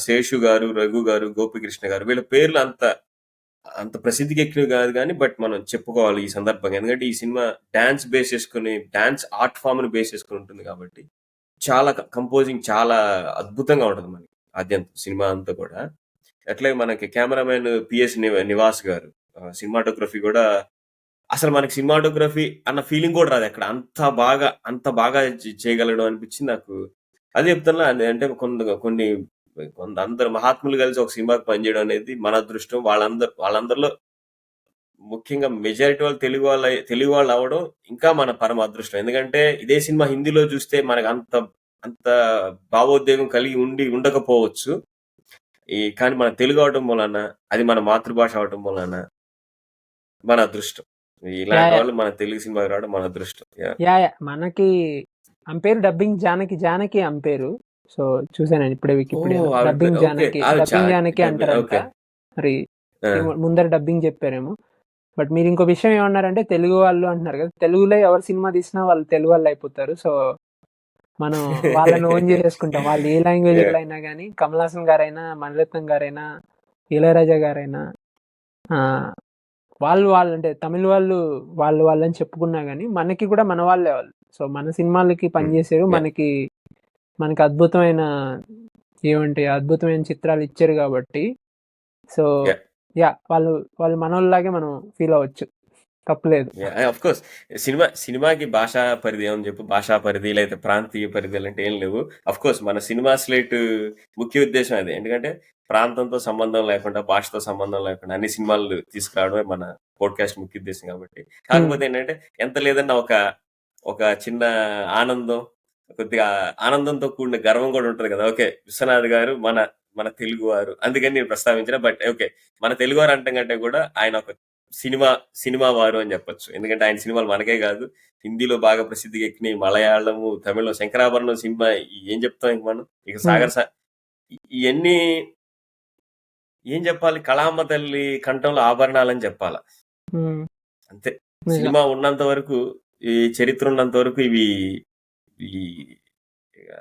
శేషు గారు, రఘు గారు, గోపికృష్ణ గారు, వీళ్ళ పేర్లు అంత ప్రసిద్ధికి ఎక్కినవి కాదు, కానీ బట్ మనం చెప్పుకోవాలి ఈ సందర్భంగా. ఎందుకంటే ఈ సినిమా డాన్స్ బేస్ చేసుకుని, డాన్స్ ఆర్ట్ ఫామ్ ని బేస్ చేసుకుని ఉంటుంది కాబట్టి చాలా కంపోజింగ్ చాలా అద్భుతంగా ఉంటుంది మనకి ఆద్యంతం సినిమా అంతా కూడా. అట్లే మనకి కెమెరామెన్ పిఎస్ నివాస్ గారు, సినిమాటోగ్రఫీ కూడా అసలు మనకి సినిమాటోగ్రఫీ అన్న ఫీలింగ్ కూడా రాదు అక్కడ. అంత బాగా చేయగలడం అనిపించింది నాకు. అదే చెప్తున్నా, అంటే కొన్ని అందరు మహాత్ములు కలిసి ఒక సినిమాకి పనిచేయడం అనేది మన అదృష్టం. వాళ్ళందరిలో ముఖ్యంగా మెజారిటీ వాళ్ళు తెలుగు వాళ్ళు అవడం ఇంకా మన పరమ అదృష్టం. ఎందుకంటే ఇదే సినిమా హిందీలో చూస్తే మనకు అంత భావోద్వేగం కలిగి ఉండకపోవచ్చు, కానీ మన తెలుగు అవడం మూలన, అది మన మాతృభాష అవడం మూలన మన అదృష్టం. ఇలాంటి వాళ్ళు మన తెలుగు సినిమాకి రావడం మన అదృష్టం. మనకి అంపేరు డబ్బింగ్ జానకి అంపేరు. సో చూసాను ఇప్పుడే డబ్బింగ్ జానకి అంటారంట. మరి ఆ, ముందర డబ్బింగ్ చెప్పారేమో. బట్ మీరు ఇంకో విషయం ఏమన్నారంటే తెలుగు వాళ్ళు అంటున్నారు కదా, తెలుగులో ఎవరు సినిమా తీసినా వాళ్ళు తెలుగు వాళ్ళు అయిపోతారు. సో మనం వాళ్ళని ఓన్ చేసేసుకుంటాం. వాళ్ళు ఏ లాంగ్వేజ్ Yeah. అయినా కానీ, కమల్ హాసన్ గారైనా, మణిరత్నం గారైనా, ఇళయరాజా గారైనా, ఆ, వాళ్ళు అంటే తమిళ వాళ్ళు వాళ్ళని చెప్పుకున్నా కానీ మనకి కూడా మన వాళ్ళే వాళ్ళు. సో మన సినిమాలకి పనిచేసారు, Yeah. మనకి అద్భుతమైన చిత్రాలు ఇచ్చారు కాబట్టి. So Yeah. యా వాళ్ళు మనోళ్ళలాగే మనం ఫీల్ అవ్వచ్చు, తప్పులేదు. ఆఫ్ కోర్స్ సినిమాకి భాషా పరిధి ఏమని చెప్పు, భాషా పరిధి లేదా ప్రాంతీయ పరిధి అంటే ఏం లేవు. అఫ్ కోర్స్ మన సినిమా స్లేట్ ముఖ్య ఉద్దేశం అదే. ఎందుకంటే ప్రాంతంతో సంబంధం లేకుండా, భాషతో సంబంధం లేకుండా అన్ని సినిమాలు తీసుకురావడమే మన పోడ్కాస్ట్ ముఖ్య ఉద్దేశం కాబట్టి. కాకపోతే ఏంటంటే ఎంత లేదన్నా ఒక చిన్న ఆనందం, కొద్దిగా ఆనందంతో కూడిన గర్వం కూడా ఉంటది కదా. ఓకే, విశ్వనాథ్ గారు మన తెలుగు వారు, అందుకని నేను ప్రస్తావించిన. బట్ ఓకే, మన తెలుగు వారు అంటాం కంటే కూడా ఆయన ఒక సినిమా వారు అని చెప్పొచ్చు. ఎందుకంటే ఆయన సినిమాలు మనకే కాదు, హిందీలో బాగా ప్రసిద్ధికి ఎక్కినాయి, మలయాళము, తమిళం, శంకరాభరణం సినిమా, ఏం చెప్తాం ఇంక మనం. ఇక ఇవన్నీ ఏం చెప్పాలి, కళామ్మ తల్లి కంఠంలో ఆభరణాలని చెప్పాలా, అంతే. సినిమా ఉన్నంత వరకు, ఈ చరిత్ర ఉన్నంత వరకు ఇవి ఈ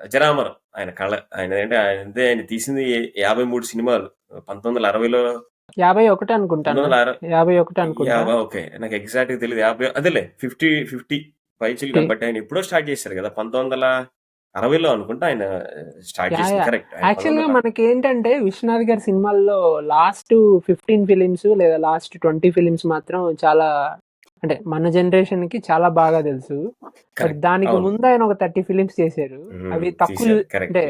అజరామరం. ఆయన కళ, ఆయన తీసింది 53 సినిమాలు 1960లో, 51 అనుకుంటాను. 51 అనుకుంటా. ఓకే, నాకు ఎగ్జాక్ట్ గా తెలియదు. 50 అదేలే, 50 పైచిలుగా. బట్ ఆయన ఎప్పుడో స్టార్ట్ చేశారు కదా, 1960లో అనుకుంటా ఆయన స్టార్ట్ చేసింది. కరెక్ట్. యాక్చువల్ గా మనకి ఏంటంటే విశ్వనాథ్ గారి సినిమాల్లో లాస్ట్ 15 ఫిలిమ్స్ లేదా లాస్ట్ 20 ఫిలిమ్స్ మాత్రం చాలా, అంటే మన జనరేషన్ కి చాలా బాగా తెలుసు. దానికి ముందు ఆయన ఒక 30 ఫిలిమ్స్ చేశారు. అవి తక్కువ, అంటే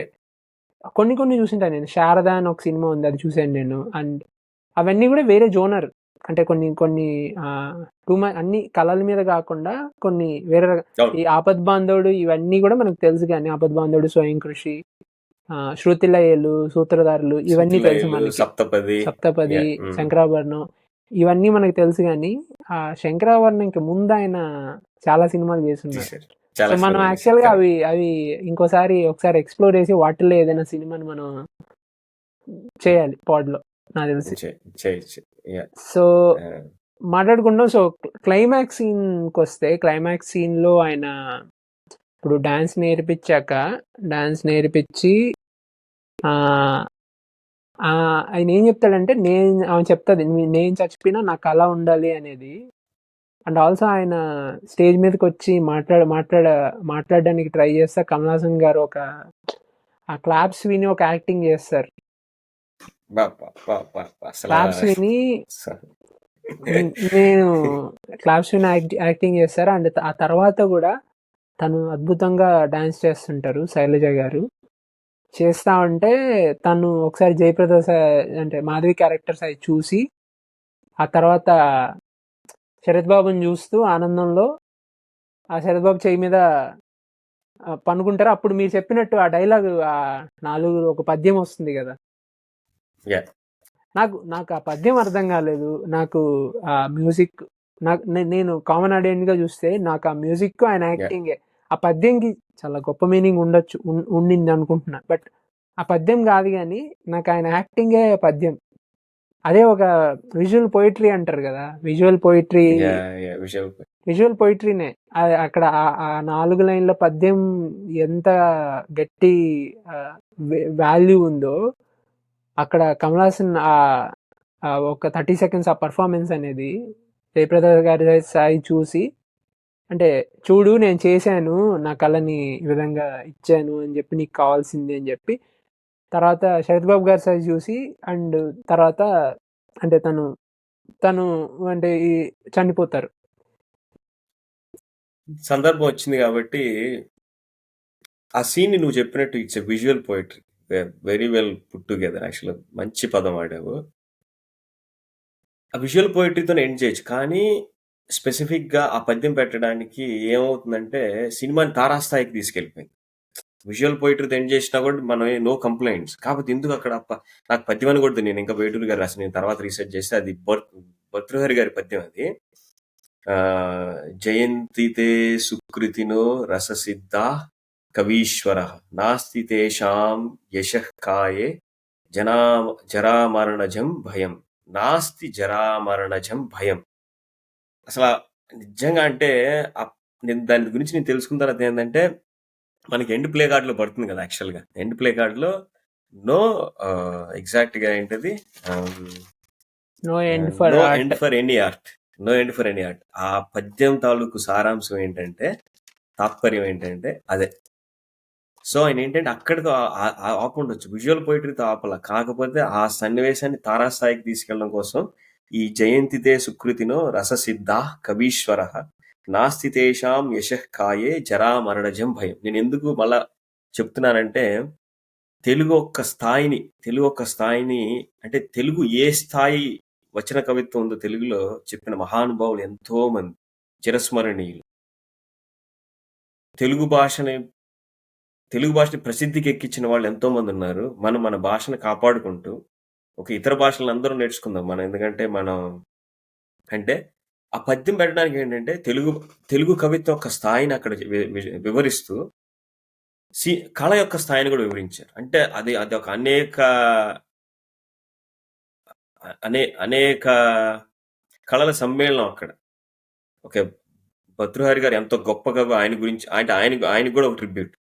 కొన్ని చూసింటాను నేను. శారద అని ఒక సినిమా ఉంది, అది చూసాను నేను. అండ్ అవన్నీ కూడా వేరే జోనర్, అంటే కొన్ని అన్ని కళల మీద కాకుండా కొన్ని వేరే. ఈ ఆపద్ బాంధవుడు ఇవన్నీ కూడా మనకు తెలుసు, కానీ ఆపద్ బాంధవుడు, స్వయం కృషి, శృతిలయలు, సూత్రధారులు, ఇవన్నీ తెలుసు మనకి. సప్తపది, శంకరాభరణం, ఇవన్నీ మనకు తెలుసు. కానీ ఆ శంకరాభరణంకి ముందు ఆయన చాలా సినిమాలు చేస్తున్నారు. సో మనం యాక్చువల్ గా అవి ఒకసారి ఎక్స్ప్లోర్ చేసి వాటిల్లో ఏదైనా సినిమాని మనం చేయాలి పాడ్ లో, నాకు తెలిసి. సో మాట్లాడుకుంటాం. సో క్లైమాక్స్ సీన్ కి వస్తే, క్లైమాక్స్ సీన్ లో ఆయన ఇప్పుడు డాన్స్ నేర్పించి ఆయన ఏం చెప్తాడంటే, ఆమె చెప్తాది, నేను చచ్చిపోయినా నాకు కళ ఉండాలి అనేది. అండ్ ఆల్సో ఆయన స్టేజ్ మీదకి వచ్చి మాట్లాడడానికి ట్రై చేస్తా, కమల్ హాసన్ గారు ఆ క్లాప్స్ విని ఒక యాక్టింగ్ చేస్తారు. క్లాప్స్ విని యాక్టింగ్ చేస్తారు. అండ్ ఆ తర్వాత కూడా తను అద్భుతంగా డాన్స్ చేస్తుంటారు. శైలజ గారు చేస్తా ఉంటే తను ఒకసారి జయప్రద అంటే మాధవి క్యారెక్టర్స్ అవి చూసి, ఆ తర్వాత శరత్ బాబుని చూస్తూ ఆనందంలో ఆ శరత్ బాబు చేయి మీద పనుకుంటారు. అప్పుడు మీరు చెప్పినట్టు ఆ డైలాగ్, ఆ 4 ఒక పద్యం వస్తుంది కదా, నాకు ఆ పద్యం అర్థం కాలేదు. నాకు ఆ మ్యూజిక్, నేను కామన్ ఆడియన్స్ గా చూస్తే నాకు ఆ మ్యూజిక్, ఆయన యాక్టింగ్, ఆ పద్యంకి చాలా గొప్ప మీనింగ్ ఉండింది అనుకుంటున్నా. బట్ ఆ పద్యం కాదు, కానీ నాకు ఆయన యాక్టింగే పద్యం. అదే ఒక విజువల్ పోయిటరీ అంటారు కదా, విజువల్ పోయిటరీనే అక్కడ ఆ 4 లైన్ల పద్యం ఎంత గట్టి వాల్యూ ఉందో, అక్కడ కమల్ హాసన్ ఒక 30 సెకండ్స్ ఆ పర్ఫార్మెన్స్ అనేది జయప్రద గారి సాయి చూసి, అంటే చూడు నేను చేశాను, నా కళని ఈ విధంగా ఇచ్చాను అని చెప్పి, నీకు కావాల్సింది అని చెప్పి, తర్వాత శరత్ బాబు గారి సాయి చూసి, అండ్ తర్వాత అంటే తను అంటే చనిపోతారు. సందర్భం వచ్చింది కాబట్టి ఆ సీన్ నువ్వు చెప్పినట్టు it's a visual poetry, very well put together. Actual మంచి పదం ఆడావు. ఆ విజువల్ పోయిటరీతో ఎండ్ చేయొచ్చు, కానీ స్పెసిఫిక్ గా ఆ పద్యం పెట్టడానికి ఏమవుతుందంటే సినిమాని తారాస్థాయికి తీసుకెళ్ళిపోయింది. విజువల్ పోయిటరీతో ఎండ్ చేసినా కూడా మనం నో కంప్లైంట్స్. కాకపోతే ఎందుకు అక్కడ నాకు పద్యం అని కూడా నేను ఇంకా వేటూరు గారు రాసిన, నేను తర్వాత రీసెర్చ్ చేస్తే అది భర్తృహరి గారి పద్యం. అది జయంతితే సుకృతినో రససిద్ధ కవీశ్వర నాస్తి తేషాం యశః కాయే జరామరణజం భయం నాస్తి జరామరణజం భయం. అసలు నిజంగా అంటే నేను దాని గురించి నేను తెలుసుకున్న తర్వాత ఏంటంటే మనకి ఎండ్ ప్లే కార్డ్ లో పడుతుంది కదా యాక్చువల్గా. ఎండ్ ప్లే కార్డ్ లో నో ఎగ్జాక్ట్ గా ఏంటది, no end for no art. End for any art. No end for any art. ఆ పద్యం తాలూకు సారాంశం ఏంటంటే, తాత్పర్యం ఏంటంటే అదే. సో ఆయన ఏంటంటే అక్కడితో ఆపుండొచ్చు, విజువల్ పోయిటరీతో ఆపల. కాకపోతే ఆ సన్నివేశాన్ని తారాస్థాయికి తీసుకెళ్ళడం కోసం ఈ జయంతితే సుకృతినో రససిద్ధ కవీశ్వర నాస్తి తేషాం యశః కాయే జరా మరణజం భయం. నేను ఎందుకు మళ్ళా చెప్తున్నానంటే, తెలుగు ఒక్క స్థాయిని అంటే తెలుగు ఏ స్థాయి వచన కవిత్వం ఉందో తెలుగులో చెప్పిన మహానుభావులు ఎంతో మంది చిరస్మరణీయులు. తెలుగు భాషని ప్రసిద్ధికి ఎక్కించిన వాళ్ళు ఎంతో మంది ఉన్నారు. మనం మన భాషను కాపాడుకుంటూ ఒక ఇతర భాషలను అందరూ నేర్చుకుందాం మనం. ఎందుకంటే మనం అంటే ఆ పద్యం పెట్టడానికి ఏంటంటే తెలుగు కవిత్వం యొక్క స్థాయిని అక్కడ వివరిస్తూ కళ యొక్క స్థాయిని కూడా వివరించారు. అంటే అది ఒక అనేక కళల సమ్మేళనం అక్కడ. ఓకే, భర్తృహరి గారు ఎంతో గొప్ప కవి, ఆయన గురించి అంటే ఆయన కూడా ఒక ట్రిబ్యూట్.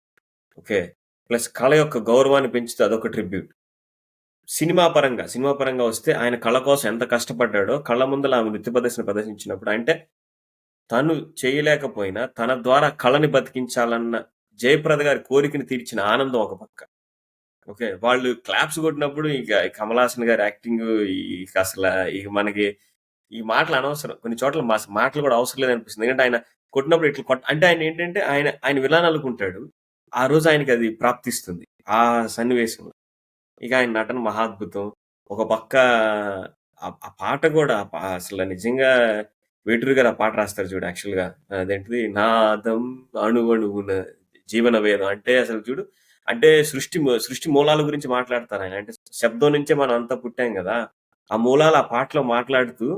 ఓకే, ప్లస్ కళ యొక్క గౌరవాన్ని పెంచుతూ అదొక ట్రిబ్యూట్. సినిమా పరంగా వస్తే ఆయన కళ కోసం ఎంత కష్టపడ్డాడో, కళ్ళ ముందర ఆమె నృత్య ప్రదర్శించినప్పుడు అంటే తను చేయలేకపోయినా తన ద్వారా కళని బతికించాలన్న జయప్రద గారి కోరికని తీర్చిన ఆనందం ఒక పక్క. ఓకే, వాళ్ళు క్లాప్స్ కొట్టినప్పుడు ఇక కమల్ హాసన్ గారి యాక్టింగ్ అసలు ఇక మనకి ఈ మాటలు అనవసరం. కొన్ని చోట్ల మాటలు కూడా అవసరం లేదనిపిస్తుంది. ఎందుకంటే ఆయన కొట్టినప్పుడు ఇట్లా అంటే ఆయన ఏంటంటే ఆయన విలన్ అనుకుంటాడు, ఆ రోజు ఆయనకి అది ప్రాప్తిస్తుంది ఆ సన్నివేశంలో. ఇక ఆయన నటన మహాద్భుతం. ఒక పక్క ఆ పాట కూడా అసలు నిజంగా వేటూరు గారు ఆ పాట రాస్తారు చూడు. యాక్చువల్ గా అదేంటిది, నాదం అణువణువున జీవన వేదం. అంటే అసలు చూడు, అంటే సృష్టి మూలాల గురించి మాట్లాడతారు ఆయన. అంటే శబ్దం నుంచే మనం అంతా పుట్టాం కదా, ఆ మూలాలు ఆ పాటలో మాట్లాడుతూ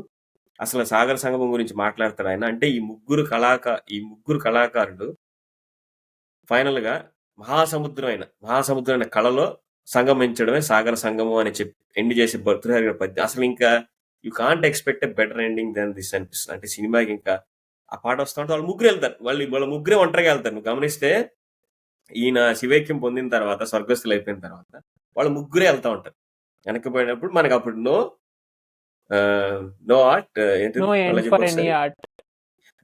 అసలు సాగర సంగమం గురించి మాట్లాడతాడు ఆయన. అంటే ఈ ముగ్గురు కళాకారులు ఫైనల్ గా మహాసముద్రమైన కళలో సంగమించడమే సాగర సంగమం అని చెప్పి ఎండ్ చేసి భర్తృహరి గారి పద్యం. అసలు ఇంకా you can't expect a better ending than this అనిపిస్తుంది. అంటే సినిమాకి ఇంకా ఆ పాట వస్తూ ఉంటే వాళ్ళు ముగ్గురు వెళ్తారు, వాళ్ళ ముగ్గురే ఒంటరిగా వెళ్తారు. నువ్వు గమనిస్తే ఈయన శివైక్యం పొందిన తర్వాత, స్వర్గస్థులు అయిపోయిన తర్వాత వాళ్ళు ముగ్గురే వెళ్తా ఉంటారు. వెనక్కిపోయినప్పుడు మనకి అప్పుడు no art no end for any art.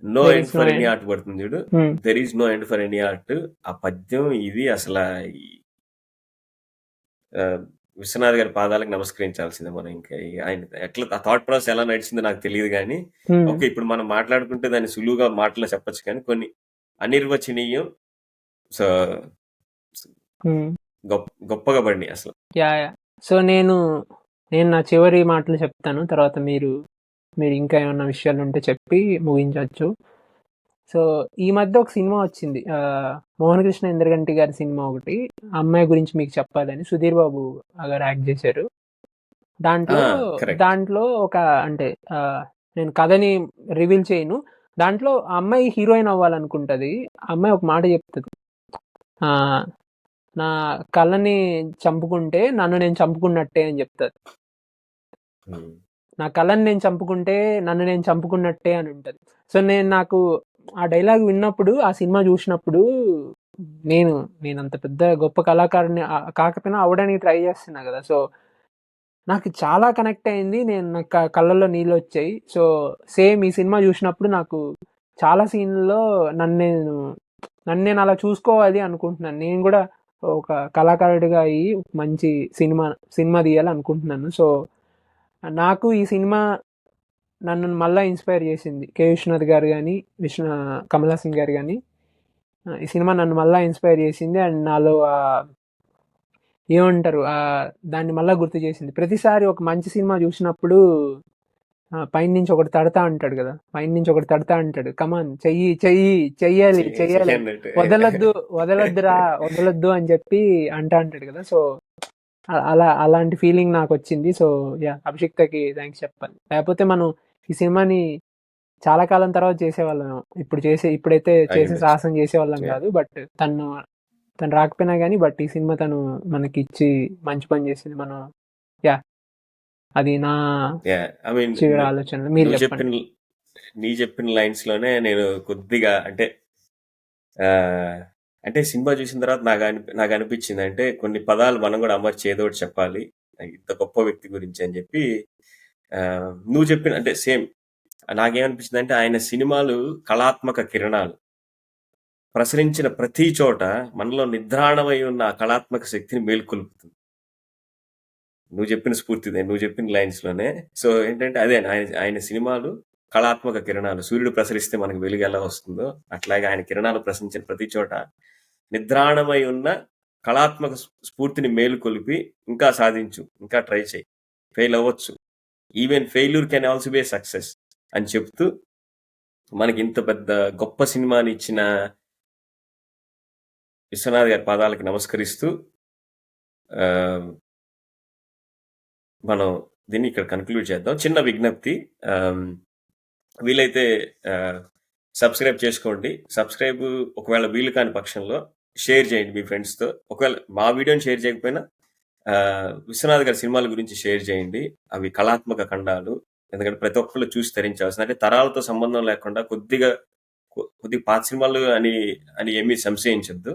No end for any art పడుతుంది చూడు. There is no end for any art. ఆ పద్యం ఇది అసలు విశ్వనాథ్ గారి పాదాలకు నమస్కరించాల్సిందే మనం. ఇంకా ఆయన ఎట్లా ఆ థాట్ ప్రాసెస్ ఎలా నడిచిందో నాకు తెలియదు కానీ, ఓకే ఇప్పుడు మనం మాట్లాడుకుంటే దాన్ని సులువుగా మాటలో చెప్పచ్చు, కానీ కొన్ని అనిర్వచనీయం. సో గొప్పగా పడి అసలు. సో నేను నా చివరి మాటలు చెప్తాను, తర్వాత మీరు ఇంకా ఏమన్నా విషయాలు ఉంటే చెప్పి ముగించవచ్చు. సో ఈ మధ్య ఒక సినిమా వచ్చింది, మోహన్ కృష్ణ ఇంద్రగంటి గారి సినిమా ఒకటి, అమ్మాయి గురించి మీకు చెప్పాలని, సుధీర్ బాబు గారు యాక్ట్ చేశారు. దాంట్లో ఒక అంటే నేను కథని రివీల్ చేయను, దాంట్లో ఆ అమ్మాయి హీరోయిన్ అవ్వాలనుకుంటది. ఆ అమ్మాయి ఒక మాట చెప్తుంది, నా కళ్ళని చంపుకుంటే నన్ను నేను చంపుకున్నట్టే అని చెప్తాది. నా కళ్ళని నేను చంపుకుంటే నన్ను నేను చంపుకున్నట్టే అని ఉంటుంది. సో నాకు ఆ డైలాగ్ విన్నప్పుడు, ఆ సినిమా చూసినప్పుడు నేను అంత పెద్ద గొప్ప కళాకారుని కాకపోయినా అవడానికి ట్రై చేస్తున్నా కదా, సో నాకు చాలా కనెక్ట్ అయింది. నాకు కళ్ళల్లో నీళ్ళు వచ్చాయి. సో సేమ్ ఈ సినిమా చూసినప్పుడు నాకు చాలా సీన్లలో నన్ను నేను అలా చూసుకోవాలి అనుకుంటున్నాను. నేను కూడా ఒక కళాకారుడిగా అయ్యి మంచి సినిమా తీయాలనుకుంటున్నాను. సో నాకు ఈ సినిమా నన్ను మళ్ళీ ఇన్స్పైర్ చేసింది. కె విశ్వనాథ్ గారు కానీ, కమల్ హాసన్ గారు కానీ, ఈ సినిమా నన్ను మళ్ళీ ఇన్స్పైర్ చేసింది. అండ్ నాలో ఏమంటారు దాన్ని మళ్ళీ గుర్తు చేసింది. ప్రతిసారి ఒక మంచి సినిమా చూసినప్పుడు పైన నుంచి ఒకటి తడతా అంటాడు, కమాన్ చెయ్యాలి వదలొద్దురా అని చెప్పి అంటాడు కదా. సో అలాంటి ఫీలింగ్ నాకు వచ్చింది. సో అభిషిక్తకి థ్యాంక్స్ చెప్పాలి. లేకపోతే మనం ఈ సినిమాని చాలా కాలం తర్వాత చేసేవాళ్ళం, ఇప్పుడైతే చేసే సాహసం చేసేవాళ్ళం కాదు. బట్ తను రాకపోయినా కానీ, బట్ ఈ సినిమా తను మనకి ఇచ్చి మంచి పని చేసింది. మనం అది నా ఐ మీన్ చివరి ఆలోచనలు మీరు నువ్వు చెప్పండి. నీ చెప్పిన లైన్స్ లోనే నేను కొద్దిగా అంటే సినిమా చూసిన తర్వాత నాకు అనిపించింది, అంటే కొన్ని పదాలు మనం కూడా అమర్చి ఏదో ఒకటి చెప్పాలి ఇంత గొప్ప వ్యక్తి గురించి అని చెప్పి. నువ్వు చెప్పిన అంటే సేమ్ నాకేమనిపించింది అంటే, ఆయన సినిమాలు కళాత్మక కిరణాలు ప్రసరించిన ప్రతి చోట మనలో నిద్రాణమై ఉన్న ఆ కళాత్మక శక్తిని మేల్కొల్పుతుంది. నువ్వు చెప్పిన స్ఫూర్తిదే, నువ్వు చెప్పిన లైన్స్ లోనే. సో ఏంటంటే అదే ఆయన సినిమాలు కళాత్మక కిరణాలు. సూర్యుడు ప్రసరిస్తే మనకు వెలుగు ఎలా వస్తుందో అట్లాగే ఆయన కిరణాలు ప్రసరించిన ప్రతి చోట నిద్రాణమై ఉన్న కళాత్మక స్ఫూర్తిని మేలుకొలిపి ఇంకా సాధించు, ఇంకా ట్రై చేయి, ఫెయిల్ అవ్వచ్చు, even failure can also be success అని చెప్తూ మనకి ఇంత పెద్ద గొప్ప సినిమాని ఇచ్చిన విశ్వనాథ్ గారి పాదాలకి నమస్కరిస్తూ మనం దీన్ని ఇక్కడ కన్క్లూడ్ చేద్దాం. చిన్న విజ్ఞప్తి, వీలైతే సబ్స్క్రైబ్ చేసుకోండి. సబ్స్క్రైబ్ ఒకవేళ వీలు కాని పక్షంలో షేర్ చేయండి మీ ఫ్రెండ్స్తో. ఒకవేళ మా వీడియోని షేర్ చేయకపోయినా విశ్వనాథ్ గారి సినిమాల గురించి షేర్ చేయండి. అవి కళాత్మక ఖండాలు. ఎందుకంటే ప్రతి ఒక్కళ్ళు చూసి తరించాల్సిన, అంటే తరాలతో సంబంధం లేకుండా కొద్దిగా పాత సినిమాలు అని ఏమీ సంశయించద్దు.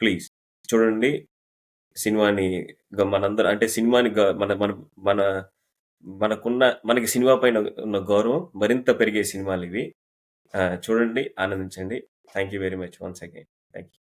ప్లీజ్ చూడండి సినిమాని. మనందరం అంటే సినిమాని మనకి సినిమా పైన ఉన్న గౌరవం మరింత పెరిగే సినిమాలు ఇవి. చూడండి, ఆనందించండి. Thank you very much once again. Thank you.